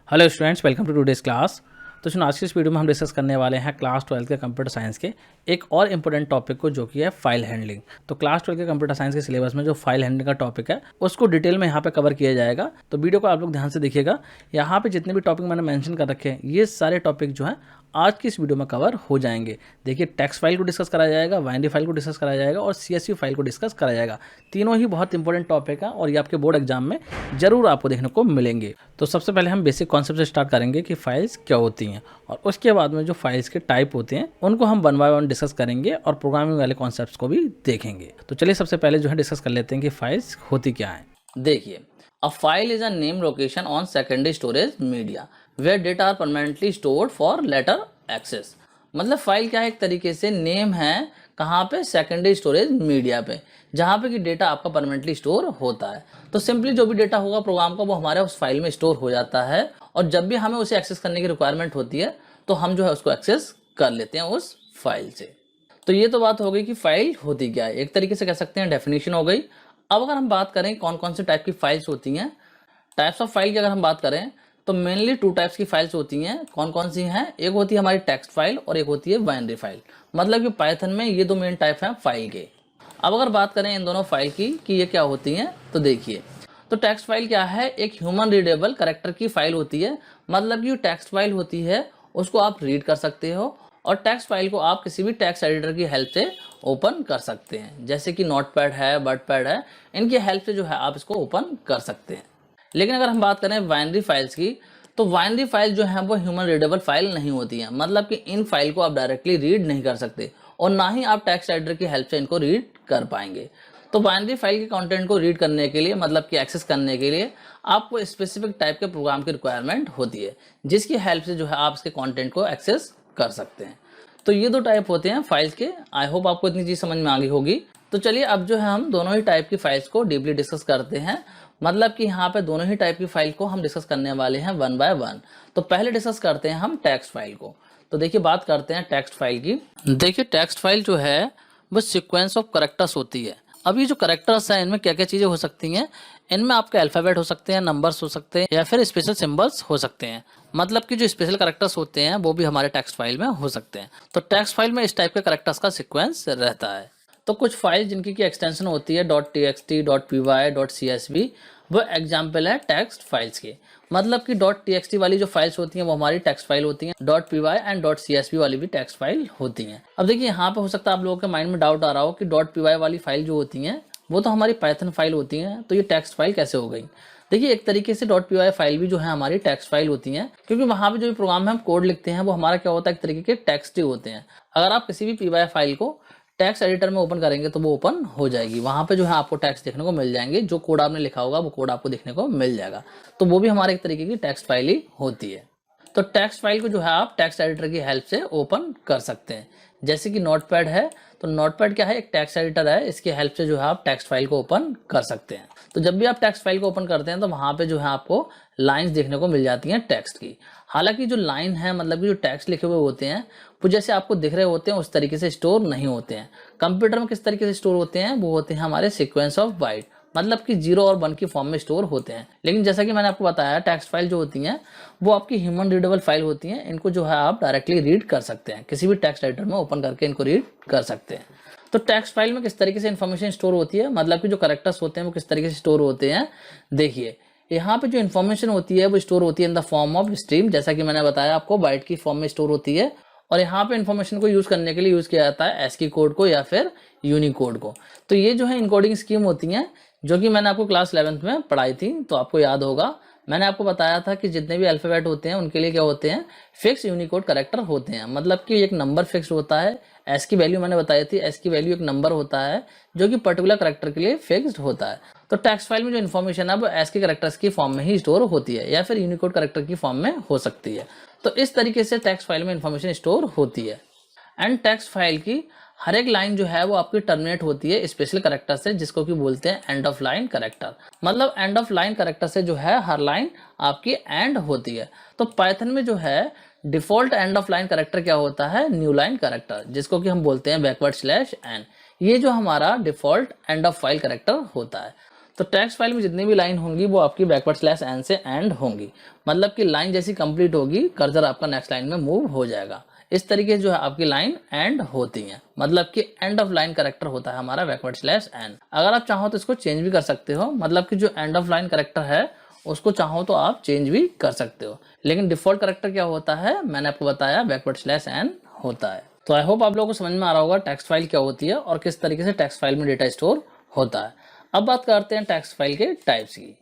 Hello students, welcome to today's class. तो सुनो, आज की इस वीडियो में हम डिस्कस करने वाले हैं क्लास 12 के कंप्यूटर साइंस के एक और इम्पोर्टेंट टॉपिक को, जो कि है फाइल हैंडलिंग। तो क्लास 12 के कंप्यूटर साइंस के सिलेबस में जो फाइल हैंडलिंग का टॉपिक है उसको डिटेल में यहाँ पे कवर किया जाएगा। तो वीडियो को आप लोग ध्यान से देखिएगा। यहाँ पे जितने भी टॉपिक मैंने मेंशन कर रखे हैं, ये सारे टॉपिक जो हैं आज की इस वीडियो में कवर हो जाएंगे। देखिए, टेक्स्ट फाइल को डिस्कस करा जाएगा, बाइनरी फाइल को डिस्कस करा जाएगा और सीएसवी फाइल को डिस्कस करा जाएगा। तीनों ही बहुत इंपॉर्टेंट टॉपिक है और ये आपके बोर्ड एग्जाम में जरूर आपको देखने को मिलेंगे। तो सबसे पहले हम बेसिक कॉन्सेप्ट से स्टार्ट करेंगे कि फाइल्स क्या होती हैं, और उसके बाद में जो फाइल्स के टाइप होते हैं उनको हम वन बाय वन डिस्कस करेंगे और प्रोग्रामिंग वाले कॉन्सेप्ट्स को भी देखेंगे। तो चलिए सबसे पहले जो है डिस्कस कर लेते हैं कि फाइल्स होती क्या है। देखिए, a file is a name location on secondary storage media where data are permanently stored for later access. मतलब फाइल क्या है, एक तरीके से नेम है कहाँ पे, सेकेंडरी स्टोरेज मीडिया पे, जहाँ पे कि डेटा आपका परमानेंटली स्टोर होता है। तो सिंपली जो भी डेटा होगा प्रोग्राम का, वो हमारे उस फाइल में स्टोर हो जाता है, और जब भी हमें उसे एक्सेस करने की रिक्वायरमेंट होती है तो हम जो है उसको एक्सेस कर लेते हैं उस फाइल से। तो ये तो बात हो गई कि फाइल होती क्या है, एक तरीके से कह सकते हैं डेफिनेशन हो गई। अब अगर हम बात करें कौन कौन से टाइप की फाइल्स होती हैं, टाइप्स ऑफ फाइल की अगर हम बात करें तो मेनली टू टाइप्स की फाइल्स होती हैं। कौन कौन सी हैं? एक होती है हमारी टेक्स्ट फाइल और एक होती है बाइनरी फाइल। मतलब कि पाइथन में ये दो मेन टाइप हैं फाइल के। अब अगर बात करें इन दोनों फाइल की कि ये क्या होती हैं, तो देखिए, तो टेक्स्ट फाइल क्या है, एक ह्यूमन रीडेबल कैरेक्टर की फाइल होती है। मतलब कि टेक्स्ट फाइल होती है, उसको आप रीड कर सकते हो, और टेक्स्ट फाइल को आप किसी भी टेक्स्ट एडिटर की हेल्प से ओपन कर सकते हैं, जैसे कि नोटपैड है, वर्डपैड है, इनकी हेल्प से जो है आप इसको ओपन कर सकते हैं। लेकिन अगर हम बात करें बाइनरी फाइल्स की, तो बाइनरी फाइल जो है वो ह्यूमन रीडेबल फाइल नहीं होती है। मतलब कि इन फाइल को आप डायरेक्टली रीड नहीं कर सकते, और ना ही आप टेक्स्ट एडिटर की हेल्प से इनको रीड कर पाएंगे। तो बाइनरी फाइल के कंटेंट को रीड करने के लिए, मतलब कि एक्सेस करने के लिए, आपको स्पेसिफिक टाइप के प्रोग्राम की रिक्वायरमेंट होती है, जिसकी हेल्प से जो है आप इसके कंटेंट को एक्सेस कर सकते हैं। तो ये दो टाइप होते हैं फाइल्स के। आई होप आपको इतनी चीज़ समझ में आ गई होगी। तो चलिए अब जो है हम दोनों ही टाइप की फाइल्स को डीपली डिस्कस करते हैं। मतलब कि यहाँ पे दोनों ही टाइप की फाइल को हम डिस्कस करने वाले हैं वन बाय वन। तो पहले डिस्कस करते हैं हम टेक्स्ट फाइल को। तो देखिए, बात करते हैं टेक्स्ट फाइल की। देखिए, टेक्स्ट फाइल जो है वो सीक्वेंस ऑफ कैरेक्टर्स होती है। अब ये जो कैरेक्टर्स हैं, इनमें क्या क्या चीज़ें हो सकती हैं? इनमें आपके अल्फ़ाबेट हो सकते हैं, नंबर्स हो सकते हैं, या फिर स्पेशल सिंबल्स हो सकते हैं। मतलब कि जो स्पेशल कैरेक्टर्स होते हैं वो भी हमारे टेक्स्ट फाइल में हो सकते हैं। तो टेक्स्ट फाइल में इस टाइप के कैरेक्टर्स का सीक्वेंस रहता है। तो कुछ फाइल जिनकी की एक्सटेंशन होती है .txt, .py, .csv, वो एग्जाम्पल है टेक्स्ट फाइल्स के। मतलब कि .txt वाली जो फाइल्स होती हैं वो हमारी टेक्स्ट फाइल होती हैं, .py एंड .csv वाली भी टेक्स्ट फाइल होती हैं। अब देखिए, यहाँ पे हो सकता है आप लोगों के माइंड में डाउट आ रहा हो कि .py वाली फाइल जो होती हैं वो तो हमारी पाइथन फाइल होती हैं, तो ये टेक्स्ट फाइल कैसे हो गई? देखिए, एक तरीके से .py फाइल भी जो है हमारी टेक्स्ट फाइल होती हैं, क्योंकि वहाँ पे जो भी प्रोग्राम में हम कोड लिखते हैं वो हमारा क्या होता है, एक तरीके के टेक्स्ट ही होते हैं। अगर आप किसी भी py फाइल को टेक्स्ट एडिटर में ओपन करेंगे तो वो ओपन हो जाएगी। वहाँ पे जो है आपको टेक्स्ट देखने को मिल जाएंगे, जो कोड आपने लिखा होगा वो कोड आपको देखने को मिल जाएगा। तो वो भी हमारे एक तरीके की टेक्स्ट फाइल ही होती है। तो टेक्स्ट फाइल को जो है आप टेक्स्ट एडिटर की हेल्प से ओपन कर सकते हैं। जैसे कि नोटपैड है, तो नोटपैड क्या है, एक टेक्स्ट एडिटर है, इसकी हेल्प से जो है आप टेक्स्ट फाइल को ओपन कर सकते हैं। तो जब भी आप टेक्स्ट फाइल को ओपन करते हैं तो वहाँ पे जो है आपको लाइंस देखने को मिल जाती हैं टेक्स्ट की। हालांकि जो लाइन है, मतलब कि जो टेक्स्ट लिखे हुए होते हैं वो जैसे आपको दिख रहे होते हैं उस तरीके से स्टोर नहीं होते हैं। कंप्यूटर में किस तरीके से स्टोर होते हैं, वो होते हैं हमारे सीक्वेंस ऑफ बाइट, मतलब कि 0 और 1 की फॉर्म में स्टोर होते हैं। लेकिन जैसा कि मैंने आपको बताया, टेक्स्ट फाइल जो होती हैं वो आपकी ह्यूमन रीडेबल फाइल होती हैं। इनको जो है आप डायरेक्टली रीड कर सकते हैं, किसी भी टेक्स्ट एडिटर में ओपन करके इनको रीड कर सकते हैं। तो टेक्स्ट फाइल में किस तरीके से इन्फॉर्मेशन स्टोर होती है, मतलब कि जो कैरेक्टर्स होते हैं वो किस तरीके से स्टोर होते हैं। देखिए, यहाँ पे जो इन्फॉर्मेशन होती है वो स्टोर होती है in the form of stream, जैसा कि मैंने बताया आपको, बाइट की फॉर्म में स्टोर होती है। और यहाँ पे इन्फॉर्मेशन को यूज करने के लिए यूज किया जाता है ASCII कोड को या फिर यूनिकोड को। तो ये जो है इनकोडिंग स्कीम होती हैं, जो कि मैंने आपको क्लास 11th में पढ़ाई थी, तो आपको याद होगा। मैंने आपको बताया था कि जितने भी अल्फाबेट होते हैं उनके लिए क्या होते हैं, फिक्स यूनिकोड कैरेक्टर होते हैं। मतलब कि एक नंबर फिक्स होता है, एस की वैल्यू मैंने बताई थी, एस की वैल्यू एक नंबर होता है जो कि पर्टिकुलर कैरेक्टर के लिए फिक्स्ड होता है। तो टेक्स्ट फाइल में जो इन्फॉर्मेशन है वो एस के कैरेक्टर्स की फॉर्म में ही स्टोर होती है, या फिर यूनिकोड कैरेक्टर की फॉर्म में हो सकती है। तो इस तरीके से टेक्स्ट फाइल में इन्फॉर्मेशन स्टोर होती है। एंड टेक्स्ट फाइल की हर एक लाइन जो है वो आपकी टर्मिनेट होती है स्पेशल कैरेक्टर से, जिसको कि बोलते हैं एंड ऑफ लाइन कैरेक्टर। मतलब एंड ऑफ लाइन कैरेक्टर से जो है हर लाइन आपकी एंड होती है। तो पाइथन में जो है default end of line character क्या होता है, न्यू लाइन कैरेक्टर, जिसको कि हम बोलते हैं बैकवर्ड स्लैश एन। ये जो हमारा default end of file character होता है। तो टेक्स्ट फाइल में जितनी भी लाइन होंगी वो आपकी बैकवर्ड स्लैश एन से एंड होंगी, मतलब कि लाइन जैसी कंप्लीट होगी कर्सर आपका नेक्स्ट लाइन में मूव हो जाएगा। इस तरीके से जो है आपकी लाइन एंड होती है, मतलब कि एंड ऑफ लाइन करेक्टर होता है हमारा बैकवर्ड स्लैश एन। अगर आप चाहो तो इसको चेंज भी कर सकते हो, मतलब कि जो एंड ऑफ लाइन करेक्टर है उसको चाहो तो आप चेंज भी कर सकते हो, लेकिन डिफॉल्ट करेक्टर क्या होता है मैंने आपको बताया, बैकवर्ड स्लैश एन होता है। तो आई होप आप लोगों को समझ में आ रहा होगा टेक्स्ट फाइल क्या होती है और किस तरीके से टेक्स्ट फाइल में डेटा स्टोर होता है। अब बात करते हैं टेक्स्ट फाइल के टाइप्स की।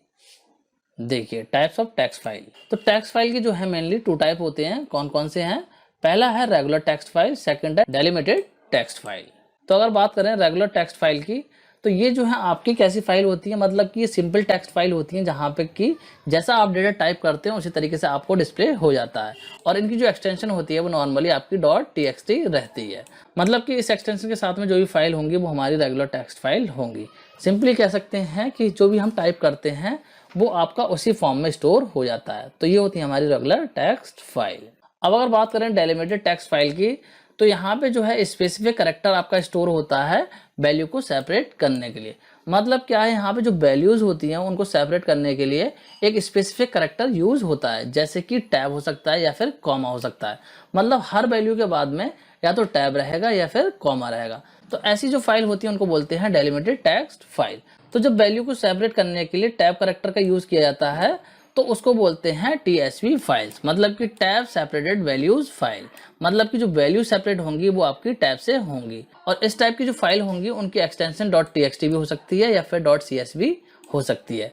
देखिए टाइप्स ऑफ टेक्स्ट फाइल, तो टेक्स्ट फाइल की जो है मेनली 2 टाइप होते हैं। कौन कौन से हैं? पहला है रेगुलर टेक्स्ट फाइल, सेकंड है डेलिमिटेड टेक्स्ट फाइल। तो अगर बात करें रेगुलर टेक्स्ट फाइल की, तो ये जो है आपकी कैसी फाइल होती है, मतलब कि ये सिंपल टेक्स्ट फाइल होती है जहाँ पे कि जैसा आप डेटा टाइप करते हैं उसी तरीके से आपको डिस्प्ले हो जाता है, और इनकी जो एक्सटेंशन होती है वो नॉर्मली आपकी .txt रहती है। मतलब कि इस एक्सटेंशन के साथ में जो भी फाइल होंगी वो हमारी रेगुलर टेक्स्ट फाइल होंगी। सिंपली कह सकते हैं कि जो भी हम टाइप करते हैं वो आपका उसी फॉर्म में स्टोर हो जाता है। तो ये होती है हमारी रेगुलर टेक्स्ट फाइल। अब अगर बात करें डेलिमिटेड टेक्स्ट फाइल की, तो यहाँ पे जो है स्पेसिफिक कैरेक्टर आपका स्टोर होता है वैल्यू को सेपरेट करने के लिए। मतलब क्या है, यहाँ पे जो वैल्यूज होती हैं उनको सेपरेट करने के लिए एक स्पेसिफिक कैरेक्टर यूज होता है, जैसे कि टैब हो सकता है या फिर कॉमा हो सकता है। मतलब हर वैल्यू के बाद में या तो टैब रहेगा या फिर कॉमा रहेगा। तो ऐसी जो फाइल होती है उनको बोलते हैं डेलिमिटेड टेक्स्ट फाइल। तो जब वैल्यू को सेपरेट करने के लिए टैब कैरेक्टर का यूज किया जाता है तो उसको बोलते हैं TSV फाइल्स, मतलब कि टैब सेपरेटेड वैल्यूज फाइल। मतलब कि जो वैल्यू सेपरेट होंगी वो आपकी टैब से होंगी, और इस टाइप की जो फाइल होंगी उनकी एक्सटेंशन .txt भी हो सकती है या फिर .csv हो सकती है।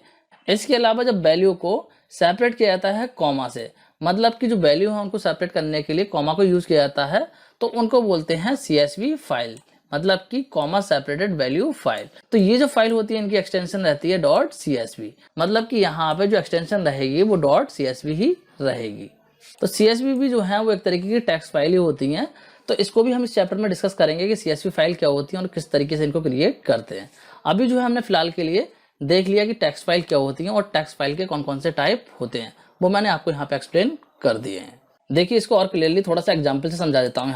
इसके अलावा जब वैल्यू को सेपरेट किया जाता है कॉमा से, मतलब कि जो वैल्यू है उनको सेपरेट करने के लिए कॉमा को यूज किया जाता है, तो उनको बोलते हैं CSV फाइल, मतलब कि कॉमा सेपरेटेड वैल्यू फाइल। तो ये जो फाइल होती है इनकी एक्सटेंशन रहती है .csv, मतलब कि यहाँ पे जो एक्सटेंशन रहेगी वो .csv ही रहेगी। तो CSV भी जो है वो एक तरीके की टेक्स्ट फाइल ही होती है। तो इसको भी हम इस चैप्टर में डिस्कस करेंगे कि CSV फाइल क्या होती है और किस तरीके से इनको क्रिएट करते हैं। अभी जो है हमने फिलहाल के लिए देख लिया कि टेक्स्ट फाइल क्या होती है और टेक्स्ट फाइल के कौन कौन से टाइप होते हैं, वो मैंने आपको यहाँ पे एक्सप्लेन कर दिए हैं। देखिए इसको और क्लियरली थोड़ा सा एग्जाम्पल से समझा देता हूँ।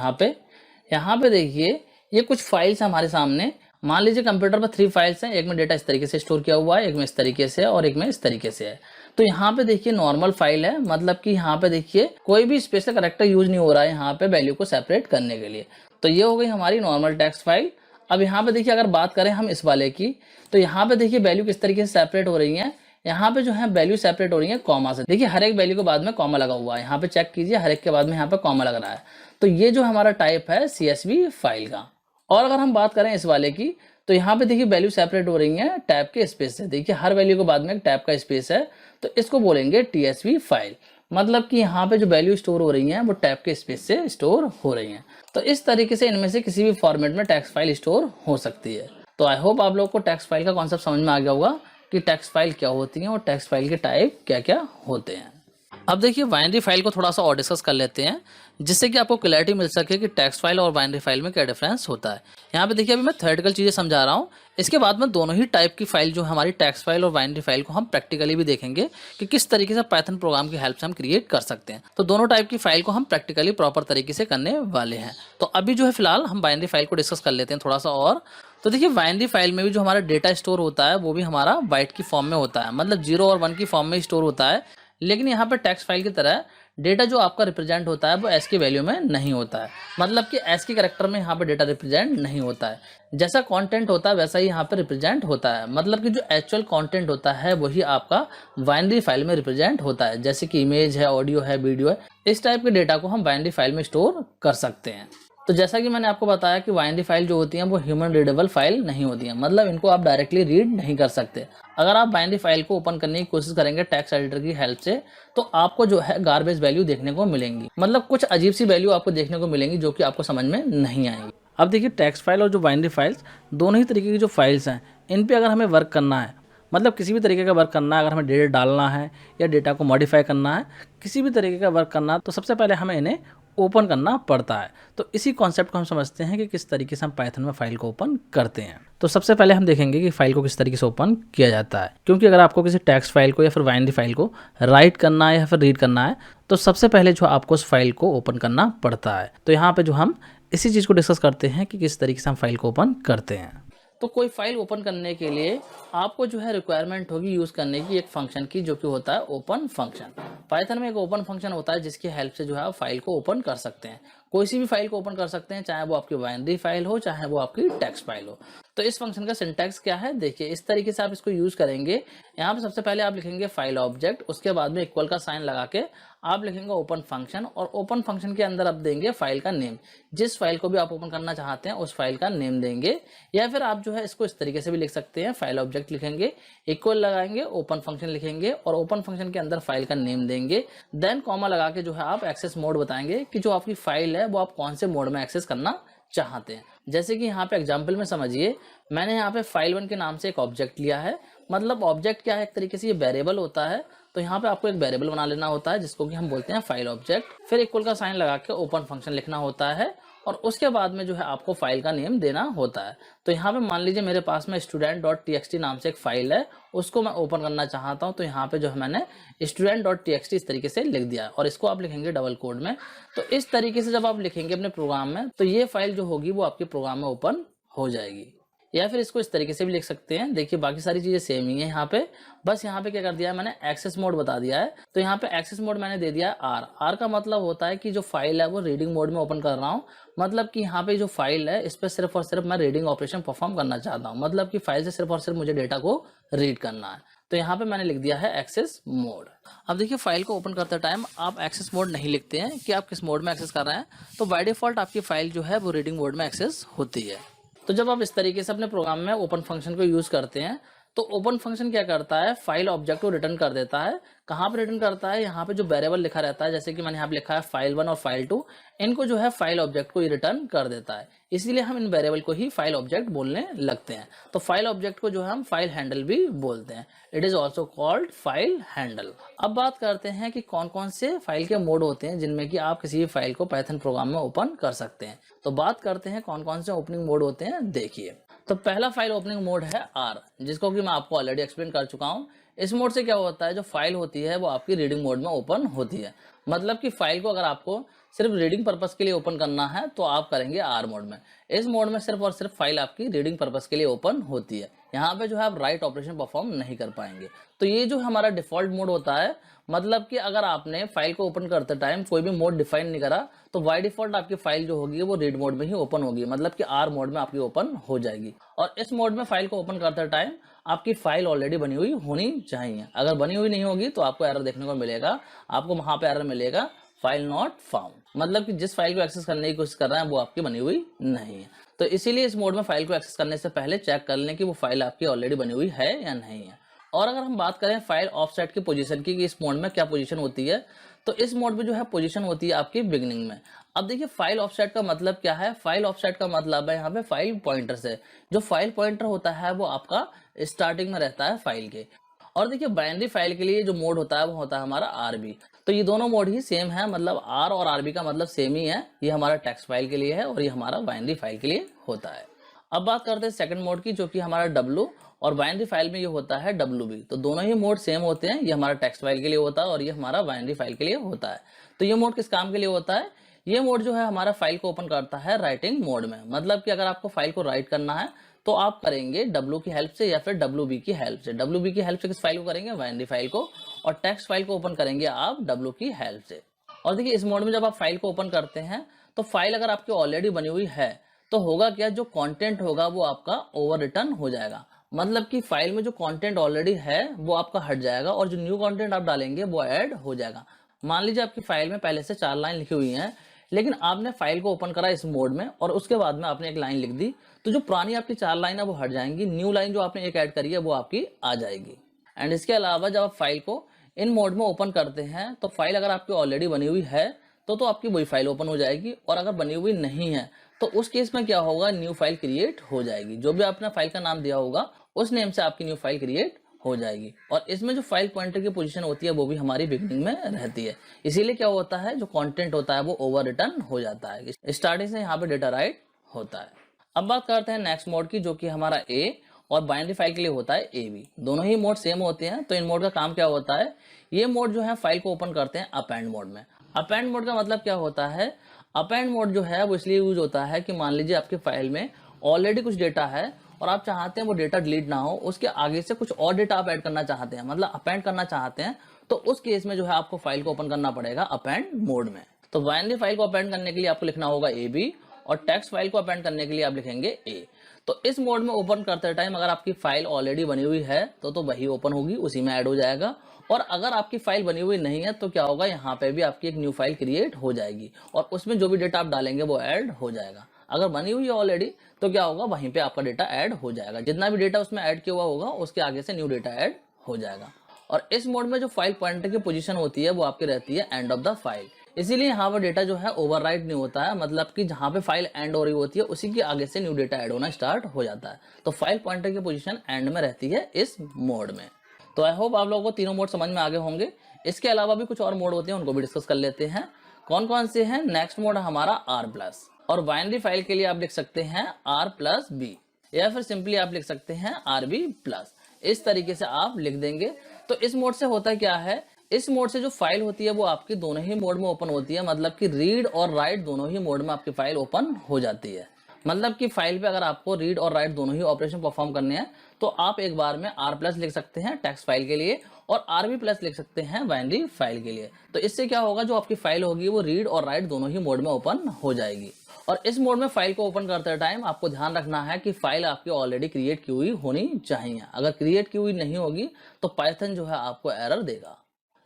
यहाँ पे देखिए ये कुछ फाइल्स हमारे सामने। मान लीजिए कंप्यूटर पर 3 फाइल्स हैं, एक में डेटा इस तरीके से स्टोर किया हुआ है, एक में इस तरीके से और एक में इस तरीके से है। तो यहाँ पे देखिए नॉर्मल फाइल है, मतलब कि यहाँ पे देखिए कोई भी स्पेशल कैरेक्टर यूज नहीं हो रहा है यहाँ पे वैल्यू को सेपरेट करने के लिए। तो ये हो गई हमारी नॉर्मल टेक्स्ट फाइल। अब यहाँ पे देखिए अगर बात करें हम इस वाले की, तो यहाँ पे देखिए वैल्यू किस तरीके से सेपरेट हो रही है। यहाँ पे जो है वैल्यू सेपरेट हो रही है कॉमा से। देखिए हर एक वैल्यू के बाद में कॉमा लगा हुआ है, यहाँ पे चेक कीजिए हर एक के बाद में यहाँ पे कॉमा लग रहा है। तो ये जो हमारा टाइप है CSV फाइल का। और अगर हम बात करें इस वाले की, तो यहाँ पे देखिए वैल्यू सेपरेट हो रही है टैब के स्पेस से। देखिए हर वैल्यू के बाद में एक टैब का स्पेस है, तो इसको बोलेंगे TSV फाइल। मतलब कि यहाँ पे जो वैल्यू स्टोर हो रही है वो टैब के स्पेस से स्टोर हो रही है। तो इस तरीके से इनमें से किसी भी फॉर्मेट में टेक्स्ट फाइल स्टोर हो सकती है। तो आई होप आप लोग को टेक्स्ट फाइल का कॉन्सेप्ट समझ में आ गया होगा कि टेक्स्ट फाइल क्या होती है और टेक्स्ट फाइल के टाइप क्या क्या होते हैं। अब देखिए बाइनरी फाइल को थोड़ा सा और डिस्कस कर लेते हैं, जिससे कि आपको क्लैरिटी मिल सके कि टेक्स्ट फाइल और बाइनरी फाइल में क्या डिफरेंस होता है। यहाँ पे देखिए अभी मैं थ्योरेटिकल चीज़ें समझा रहा हूँ, इसके बाद में दोनों ही टाइप की फाइल जो हमारी टेक्स्ट फाइल और बाइनरी फाइल को हम प्रैक्टिकली भी देखेंगे कि किस तरीके से पाइथन प्रोग्राम की हेल्प से हम क्रिएट कर सकते हैं। तो दोनों टाइप की फाइल को हम प्रैक्टिकली प्रॉपर तरीके से करने वाले हैं। तो अभी जो है फिलहाल हम बाइनरी फाइल को डिस्कस कर लेते हैं थोड़ा सा और। तो देखिए बाइनरी फाइल में भी जो हमारा डेटा स्टोर होता है वो भी हमारा बाइट की फॉर्म में होता है, मतलब 0 और 1 की फॉर्म में स्टोर होता है। लेकिन यहाँ पर टेक्स्ट फाइल की तरह डेटा जो आपका रिप्रेजेंट होता है वो एस की वैल्यू में नहीं होता है, मतलब कि एस के कैरेक्टर में यहाँ पे डेटा रिप्रेजेंट नहीं होता है। जैसा कंटेंट होता है वैसा ही यहाँ पे रिप्रेजेंट होता है, मतलब कि जो एक्चुअल कंटेंट होता है वही आपका बाइनरी फाइल में रिप्रेजेंट होता है। जैसे कि इमेज है, ऑडियो है, वीडियो है, इस टाइप के डेटा को हम बाइनरी फाइल में स्टोर कर सकते हैं। तो जैसा कि मैंने आपको बताया कि बाइनरी फाइल जो होती हैं वो ह्यूमन रीडेबल फाइल नहीं होती हैं, मतलब इनको आप डायरेक्टली रीड नहीं कर सकते। अगर आप बाइनरी फाइल को ओपन करने की कोशिश करेंगे टेक्स्ट एडिटर की हेल्प से, तो आपको जो है गार्बेज वैल्यू देखने को मिलेंगी, मतलब कुछ अजीब सी वैल्यू आपको देखने को मिलेंगी जो कि आपको समझ में नहीं आएंगी। अब देखिए टेक्स्ट फाइल और जो बाइनरी फाइल्स दोनों ही तरीके की जो फाइल्स हैं, इन पर अगर हमें वर्क करना है, मतलब किसी भी तरीके का वर्क करना है, अगर हमें डेटा डालना है या डेटा को मॉडिफाई करना है, किसी भी तरीके का वर्क करना है, तो सबसे पहले हमें इन्हें ओपन करना पड़ता है। तो इसी कॉन्सेप्ट को हम समझते हैं कि किस तरीके से हम पाइथन में फाइल को ओपन करते हैं। तो सबसे पहले हम देखेंगे कि फाइल को किस तरीके से ओपन किया जाता है, क्योंकि अगर आपको किसी टेक्स्ट फाइल को या फिर बाइनरी फाइल को राइट करना है या फिर रीड करना है, तो सबसे पहले जो आपको उस फाइल को ओपन करना पड़ता है। तो यहाँ पे जो हम इसी चीज़ को डिस्कस करते हैं कि किस तरीके से हम फाइल को ओपन करते हैं। तो कोई फाइल ओपन करने के लिए आपको जो है रिक्वायरमेंट होगी यूज़ करने की एक फंक्शन की, जो कि होता है ओपन फंक्शन। पाइथन में एक ओपन फंक्शन होता है जिसकी हेल्प से जो है आप फाइल को ओपन कर सकते हैं। कोई सी भी फाइल को ओपन कर सकते हैं, चाहे वो आपकी बाइनरी फाइल हो, चाहे वो आपकी टेक्स्ट फाइल हो। तो इस फंक्शन का सिंटैक्स क्या है, देखिए इस तरीके से आप इसको यूज़ करेंगे। यहाँ पे सबसे पहले आप लिखेंगे फाइल ऑब्जेक्ट, उसके बाद में इक्वल का साइन लगा के आप लिखेंगे ओपन फंक्शन, और ओपन फंक्शन के अंदर आप देंगे फाइल का नेम। जिस फाइल को भी आप ओपन करना चाहते हैं उस फाइल का नेम देंगे, या फिर आप जो है इसको इस तरीके से भी लिख सकते हैं। फाइल ऑब्जेक्ट लिखेंगे, इक्वल लगाएंगे, ओपन फंक्शन लिखेंगे और ओपन फंक्शन के अंदर फाइल का नेम देंगे। देन कॉमा लगा के जो है आप एक्सेस मोड बताएंगे कि जो आपकी फाइल है वो आप कौन से मोड में एक्सेस करना चाहते हैं। जैसे कि यहाँ पे एग्जांपल में समझिए, मैंने यहाँ पे file1 के नाम से एक ऑब्जेक्ट लिया है। मतलब ऑब्जेक्ट क्या है, एक तरीके से ये वेरिएबल होता है। तो यहाँ पे आपको एक वेरिएबल बना लेना होता है जिसको कि हम बोलते हैं फाइल ऑब्जेक्ट। फिर इक्वल का साइन लगा के ओपन फंक्शन लिखना होता है और उसके बाद में जो है आपको फाइल का नेम देना होता है। तो यहाँ पे मान लीजिए मेरे पास में student.txt नाम से एक फाइल है, उसको मैं ओपन करना चाहता हूँ। तो यहाँ पे जो है मैंने student.txt इस तरीके से लिख दिया और इसको आप लिखेंगे डबल कोड में। तो इस तरीके से जब आप लिखेंगे अपने प्रोग्राम में, तो ये फाइल जो होगी वो आपके प्रोग्राम में ओपन हो जाएगी। या फिर इसको इस तरीके से भी लिख सकते हैं। देखिए बाकी सारी चीजें सेम ही है यहाँ पे, बस यहाँ पे क्या कर दिया है मैंने, एक्सेस मोड बता दिया है। तो यहाँ पे एक्सेस मोड मैंने दे दिया आर। आर का मतलब होता है कि जो फाइल है वो रीडिंग मोड में ओपन कर रहा हूँ। मतलब कि यहाँ पे जो फाइल है इस पर सिर्फ और सिर्फ मैं रीडिंग ऑपरेशन परफॉर्म करना चाहता हूँ। मतलब कि फाइल से सिर्फ और सिर्फ मुझे डेटा को रीड करना है। तो यहाँ पे मैंने लिख दिया है एक्सेस मोड। अब देखिए फाइल को ओपन करते टाइम आप एक्सेस मोड नहीं लिखते हैं कि आप किस मोड में एक्सेस कर रहे हैं। तो बाय डिफॉल्ट आपकी फाइल जो है वो रीडिंग मोड में एक्सेस होती है। तो जब आप इस तरीके से अपने प्रोग्राम में ओपन फंक्शन को यूज करते हैं, तो ओपन फंक्शन क्या करता है, फाइल ऑब्जेक्ट को रिटर्न कर देता है। कहाँ पे रिटर्न करता है, यहाँ पे जो वेरिएबल लिखा रहता है, जैसे कि मैंने यहाँ पे लिखा है फाइल1 और फाइल2, इनको जो है फाइल ऑब्जेक्ट को ही रिटर्न कर देता है। इसीलिए हम इन वेरिएबल को ही फाइल ऑब्जेक्ट बोलने लगते हैं। तो फाइल ऑब्जेक्ट को जो है हम फाइल हैंडल भी बोलते हैं। It is also called file handle. अब बात करते हैं कि कौन कौन से फाइल के मोड होते हैं जिनमें कि आप किसी भी फाइल को पाइथन प्रोग्राम में ओपन कर सकते हैं। तो बात करते हैं कौन कौन से ओपनिंग मोड होते हैं। देखिए, तो पहला फाइल ओपनिंग मोड है आर, जिसको कि मैं आपको ऑलरेडी एक्सप्लेन कर चुका हूं। इस मोड से क्या होता है, जो फाइल होती है वो आपकी रीडिंग मोड में ओपन होती है। मतलब कि फाइल को अगर आपको सिर्फ रीडिंग पर्पस के लिए ओपन करना है तो आप करेंगे आर मोड में। इस मोड में सिर्फ और सिर्फ फाइल आपकी रीडिंग पर्पस के लिए ओपन होती है। यहाँ पे जो है आप राइट ऑपरेशन परफॉर्म नहीं कर पाएंगे। तो ये जो हमारा डिफॉल्ट मोड होता है, मतलब कि अगर आपने फाइल को ओपन करते टाइम कोई भी मोड डिफाइन नहीं करा तो बाय डिफॉल्ट आपकी फाइल जो होगी वो रीड मोड में ही ओपन होगी। मतलब कि आर मोड में आपकी ओपन हो जाएगी। और इस मोड में फाइल को ओपन करते टाइम आपकी फाइल ऑलरेडी बनी हुई होनी चाहिए। अगर बनी हुई नहीं होगी तो आपको एरर देखने को मिलेगा। आपको वहां पे एरर मिलेगा फाइल नॉट फाउंड, मतलब कि जिस फाइल को एक्सेस करने की कोशिश कर रहे हैं वो आपकी बनी हुई नहीं है। तो इसीलिए इस मोड में फाइल को एक्सेस करने से पहले चेक कर लें कि वो फाइल आपकी ऑलरेडी बनी हुई है या नहीं है। और अगर हम बात करें फाइल ऑफसेट की पोजीशन की, कि इस मोड में क्या पोजीशन होती है, तो इस मोड में जो है पोजीशन होती है आपकी बिगिनिंग में। अब देखिए फाइल ऑफसेट का मतलब क्या है, फाइल ऑफसेट का मतलब है यहाँ पे फाइल पॉइंटर से। जो फाइल पॉइंटर होता है वो आपका स्टार्टिंग में रहता है फाइल के। और देखिए बाइनरी फाइल के लिए जो मोड होता है वो होता है हमारा आरबी। तो ये दोनों मोड ही सेम है, मतलब आर और आरबी का मतलब सेम ही है। ये हमारा टेक्स्ट फाइल के लिए है और ये हमारा बाइनरी फाइल के लिए होता है। अब बात करते हैं सेकंड मोड की, जो कि हमारा डब्ल्यू, और बाइनरी फाइल में ये होता है डब्ल्यूबी। तो दोनों ही मोड सेम होते हैं। ये हमारा टेक्स्ट फाइल के लिए होता है और ये हमारा बाइनरी फाइल के लिए होता है। तो ये मोड किस काम के लिए होता है, ये मोड जो है हमारा फाइल को ओपन करता है राइटिंग मोड में। मतलब कि अगर आपको फाइल को राइट करना है तो आप करेंगे डब्ल्यू की हेल्प से या फिर डब्ल्यूबी की हेल्प से। डब्ल्यूबी की हेल्प से किस फाइल को करेंगे, बाइनरी फाइल को, और टेक्स्ट फाइल को ओपन करेंगे आप डब्ल्यू की हेल्प से। और देखिए इस मोड में जब आप फाइल को ओपन करते हैं तो फाइल अगर आपकी ऑलरेडी बनी हुई है तो होगा क्या, जो कंटेंट होगा वो आपका ओवर रिटर्न हो जाएगा। मतलब कि फाइल में जो कंटेंट ऑलरेडी है वो आपका हट जाएगा और जो न्यू कंटेंट आप डालेंगे वो ऐड हो जाएगा। मान लीजिए आपकी फाइल में पहले से 4 लाइन लिखी हुई हैं, लेकिन आपने फाइल को ओपन करा इस मोड में और उसके बाद में आपने एक लाइन लिख दी, तो जो पुरानी आपकी 4 लाइन है वो हट जाएंगी। न्यू लाइन जो आपने एक ऐड करी है वो आपकी आ जाएगी। एंड इसके अलावा जब आप फाइल को इन मोड में ओपन करते हैं तो फाइल अगर आपकी ऑलरेडी बनी हुई है तो आपकी वही फाइल ओपन हो जाएगी, और अगर बनी हुई नहीं है तो उस केस में क्या होगा, न्यू फाइल क्रिएट हो जाएगी। जो भी आपने फाइल का नाम दिया होगा उस नेम से आपकी न्यू फाइल क्रिएट हो जाएगी। और इसमें जो फाइल पॉइंटर की पोजीशन होती है वो भी हमारी बिगिनिंग में रहती है। इसीलिए क्या होता है, जो कंटेंट होता है वो ओवर रिटर्न हो जाता है। स्टार्टिंग से यहाँ पे डेटा राइट होता है। अब बात करते हैं नेक्स्ट मोड की, जो कि हमारा ए और बाइनरी फाइल के लिए होता है ए बी। दोनों ही मोड सेम होते हैं। तो इन मोड का काम क्या होता है, ये मोड जो है फाइल को ओपन करते हैं अपेंड मोड में। अपेंड मोड का मतलब क्या होता है, अपेंड मोड जो है वो इसलिए यूज होता है कि मान लीजिए आपकी फाइल में ऑलरेडी कुछ डेटा है और आप चाहते हैं वो डेटा डिलीट ना हो, उसके आगे से कुछ और डेटा आप ऐड करना चाहते हैं, मतलब अपेंड करना चाहते हैं, तो उस केस में जो है आपको फाइल को ओपन करना पड़ेगा अपेंड मोड में। तो बाइनरी फाइल को अपेंड करने के लिए आपको लिखना होगा AB, और टेक्स्ट फाइल को अपेंड करने के लिए आप लिखेंगे A। तो इस मोड में ओपन करते टाइम अगर आपकी फाइल ऑलरेडी बनी हुई है तो वही ओपन होगी, उसी में ऐड हो जाएगा। और अगर आपकी फाइल बनी हुई नहीं है तो क्या होगा, यहाँ पे भी आपकी एक न्यू फाइल क्रिएट हो जाएगी और उसमें जो भी डेटा आप डालेंगे वो ऐड हो जाएगा। अगर बनी हुई है ऑलरेडी तो क्या होगा, वहीं पे आपका डेटा ऐड हो जाएगा, जितना भी डेटा उसमें ऐड किया हुआ होगा उसके आगे से न्यू डेटा ऐड हो जाएगा। और इस मोड में जो फाइल पॉइंटर की पोजीशन होती है वो आपकी रहती है एंड ऑफ द फाइल, इसीलिए यहाँ पर डेटा जो है ओवरराइट नहीं होता है, मतलब कि जहाँ पे फाइल एंड हो रही होती है उसी के आगे से न्यू डेटा ऐड होना स्टार्ट हो जाता है। तो फाइल पॉइंटर की पोजीशन एंड में रहती है इस मोड में। तो आई होप आप लोगों को तीनों मोड समझ में आगे होंगे। इसके अलावा भी कुछ और मोड होते हैं, उनको भी डिस्कस कर लेते हैं। कौन कौन से हैं? नेक्स्ट मोड है हमारा R+, और बाइनरी फाइल के लिए आप लिख सकते हैं R+B, या फिर सिंपली आप लिख सकते हैं RB+। इस तरीके से आप लिख देंगे। तो इस मोड से होता क्या है, इस मोड से जो फाइल होती है वो आपकी दोनों ही मोड में ओपन होती है, मतलब कि रीड और राइट दोनों ही मोड में आपकी फाइल ओपन हो जाती है। मतलब कि फाइल पे अगर आपको रीड और राइट दोनों ही ऑपरेशन परफॉर्म करने हैं तो आप एक बार में R+ लिख सकते हैं टेक्स्ट फाइल के लिए, और RB+ लिख सकते हैं बाइनरी फाइल के लिए। तो इससे क्या होगा, जो आपकी फाइल होगी वो रीड और राइट दोनों ही मोड में ओपन हो जाएगी। और इस मोड में फाइल को ओपन करते टाइम आपको ध्यान रखना है कि फाइल आपकी ऑलरेडी क्रिएट की हुई होनी चाहिए। अगर क्रिएट की हुई नहीं होगी तो पाइथन जो है आपको एरर देगा।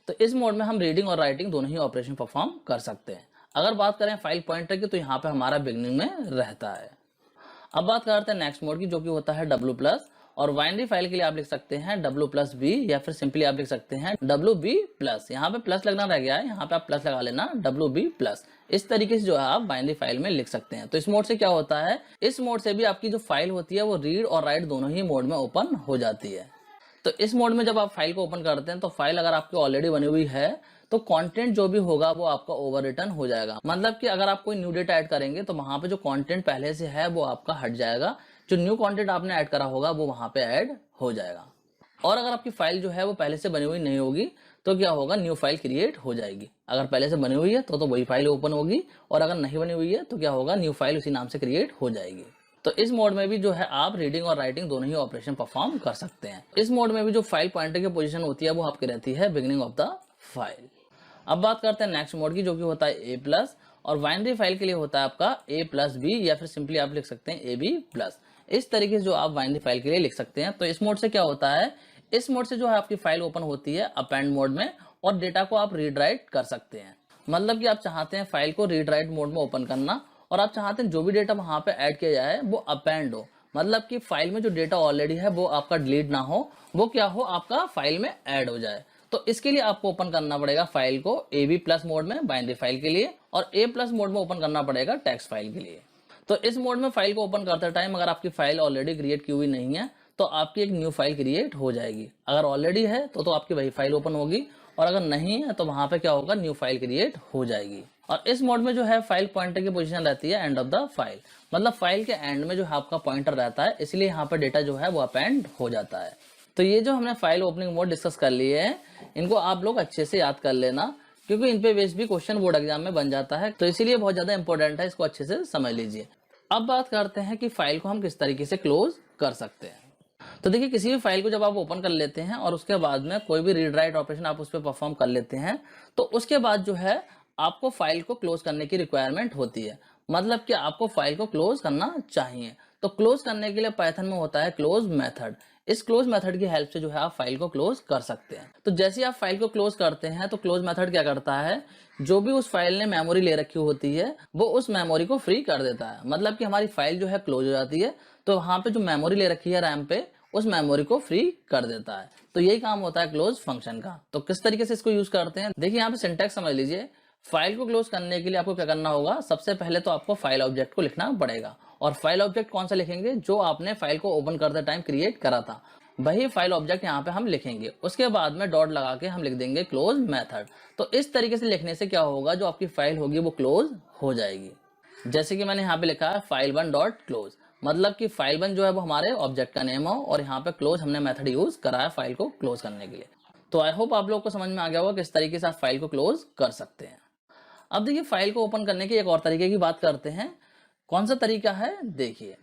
तो इस मोड में हम रीडिंग और राइटिंग दोनों ही ऑपरेशन परफॉर्म कर सकते हैं। अगर बात करें फाइल पॉइंटर की तो यहाँ पे हमारा बिगनिंग में रहता है। अब बात करते हैं नेक्स्ट मोड की, जो कि होता है W+, और बाइनरी फाइल के लिए आप लिख सकते हैं W+B, या फिर सिंपली आप लिख सकते हैं WB+। यहाँ पे प्लस लगना रह गया है, यहाँ पे आप प्लस लगा लेना WB+। इस तरीके से जो है आप बाइनरी फाइल में लिख सकते हैं। तो इस मोड से क्या होता है, इस मोड से भी आपकी जो फाइल होती है वो रीड और राइट दोनों ही मोड में ओपन हो जाती है। तो इस मोड में जब आप फाइल को ओपन करते हैं तो फाइल अगर आपकी ऑलरेडी बनी हुई है तो कंटेंट जो भी होगा वो आपका ओवर रिटर्न हो जाएगा। मतलब कि अगर आप कोई न्यू डेटा ऐड करेंगे तो वहां पे जो कंटेंट पहले से है वो आपका हट जाएगा, जो न्यू कंटेंट आपने ऐड करा होगा वो वहां पे ऐड हो जाएगा। और अगर आपकी फाइल जो है वो पहले से बनी हुई नहीं होगी तो क्या होगा, न्यू फाइल क्रिएट हो जाएगी। अगर पहले से बनी हुई है तो वही फाइल ओपन होगी, और अगर नहीं बनी हुई है तो क्या होगा, न्यू फाइल उसी नाम से क्रिएट हो जाएगी। तो इस मोड में भी जो है आप रीडिंग और राइटिंग दोनों ही ऑपरेशन परफॉर्म कर सकते हैं। इस मोड में भी जो फाइल पॉइंटर की पोजीशन होती है वो आपकी रहती है बिगिनिंग ऑफ द फाइल। अब बात करते हैं नेक्स्ट मोड की, जो कि होता है A+, और बाइनरी फाइल के लिए होता है आपका A+B, या फिर सिंपली आप लिख सकते हैं AB+। इस तरीके से जो आप बाइनरी फाइल के लिए लिख सकते हैं। तो इस मोड से क्या होता है, इस मोड से जो है आपकी फाइल ओपन होती है अपेंड मोड में, और डेटा को आप रीड राइट कर सकते हैं। मतलब कि आप चाहते हैं फाइल को रीड राइट मोड में ओपन करना, और आप चाहते हैं जो भी डेटा वहां पे ऐड किया जाए वो अपेंड हो, मतलब कि फाइल में जो डेटा ऑलरेडी है वो आपका डिलीट ना हो, वो क्या हो, आपका फाइल में ऐड हो जाए। तो इसके लिए आपको ओपन करना पड़ेगा फाइल को AB+ मोड में बाइनरी फाइल के लिए, और A+ मोड में ओपन करना पड़ेगा टेक्स्ट फाइल के लिए। तो इस मोड में फाइल को ओपन करते टाइम अगर आपकी फाइल ऑलरेडी क्रिएट की हुई नहीं है तो आपकी एक न्यू फाइल क्रिएट हो जाएगी। अगर ऑलरेडी है तो आपकी वही फाइल ओपन होगी, और अगर नहीं है तो वहां पे क्या होगा, न्यू फाइल क्रिएट हो जाएगी। और इस मोड में जो है फाइल पॉइंटर की पोजीशन रहती है एंड ऑफ द फाइल, मतलब फाइल के एंड में जो है आपका पॉइंटर रहता है, इसलिए यहाँ पर डेटा जो है वो अपेंड हो जाता है। तो ये जो हमने फाइल ओपनिंग मोड डिस्कस कर लिए हैं, इनको आप लोग अच्छे से याद कर लेना, क्योंकि इन पे बेस भी क्वेश्चन बोर्ड एग्जाम में बन जाता है, तो इसीलिए बहुत ज्यादा इंपॉर्टेंट है, इसको अच्छे से समझ लीजिए। अब बात करते हैं कि फाइल को हम किस तरीके से क्लोज कर सकते हैं। तो देखिए, किसी भी फाइल को जब आप ओपन कर लेते हैं और उसके बाद में कोई भी रीड राइट ऑपरेशन आप उस पर परफॉर्म कर लेते हैं, तो उसके बाद जो है आपको फाइल को क्लोज करने की रिक्वायरमेंट होती है, मतलब कि आपको फाइल को क्लोज करना चाहिए। तो क्लोज करने के लिए पाइथन में होता है क्लोज मेथड। इस क्लोज मेथड की हेल्प से जो है आप फाइल को क्लोज कर सकते हैं। तो जैसे ही आप फाइल को क्लोज करते हैं तो क्लोज मेथड क्या करता है, जो भी उस फाइल ने मेमोरी ले रखी होती है वो उस मेमोरी को फ्री कर देता है। मतलब कि हमारी फाइल जो है क्लोज हो जाती है, तो वहां पे जो मेमोरी ले रखी है रैम पे, उस मेमोरी को फ्री कर देता है। तो यही काम होता है क्लोज फंक्शन का। तो किस तरीके से इसको यूज करते हैं, देखिए यहाँ पे सिंटैक्स समझ लीजिए। फाइल को क्लोज करने के लिए आपको क्या करना होगा, सबसे पहले तो आपको फाइल ऑब्जेक्ट को लिखना पड़ेगा। और फाइल ऑब्जेक्ट कौन सा लिखेंगे, जो आपने फाइल को ओपन करते टाइम क्रिएट करा था, वही फाइल ऑब्जेक्ट यहाँ पे हम लिखेंगे। उसके बाद में डॉट लगा के हम लिख देंगे क्लोज मेथड। तो इस तरीके से लिखने से क्या होगा, जो आपकी फाइल होगी वो क्लोज हो जाएगी। जैसे कि मैंने यहाँ पे लिखा है file1 डॉट क्लोज, मतलब कि file1 जो है वो हमारे ऑब्जेक्ट का नेम हो, और यहाँ पे क्लोज हमने मेथड यूज करा है फाइल को क्लोज करने के लिए। तो आई होप आप लोग को समझ में आ गया होगा किस तरीके से आप फाइल को क्लोज कर सकते हैं। अब देखिए, फाइल को ओपन करने की एक और तरीके की बात करते हैं। कौन सा तरीका है, देखिए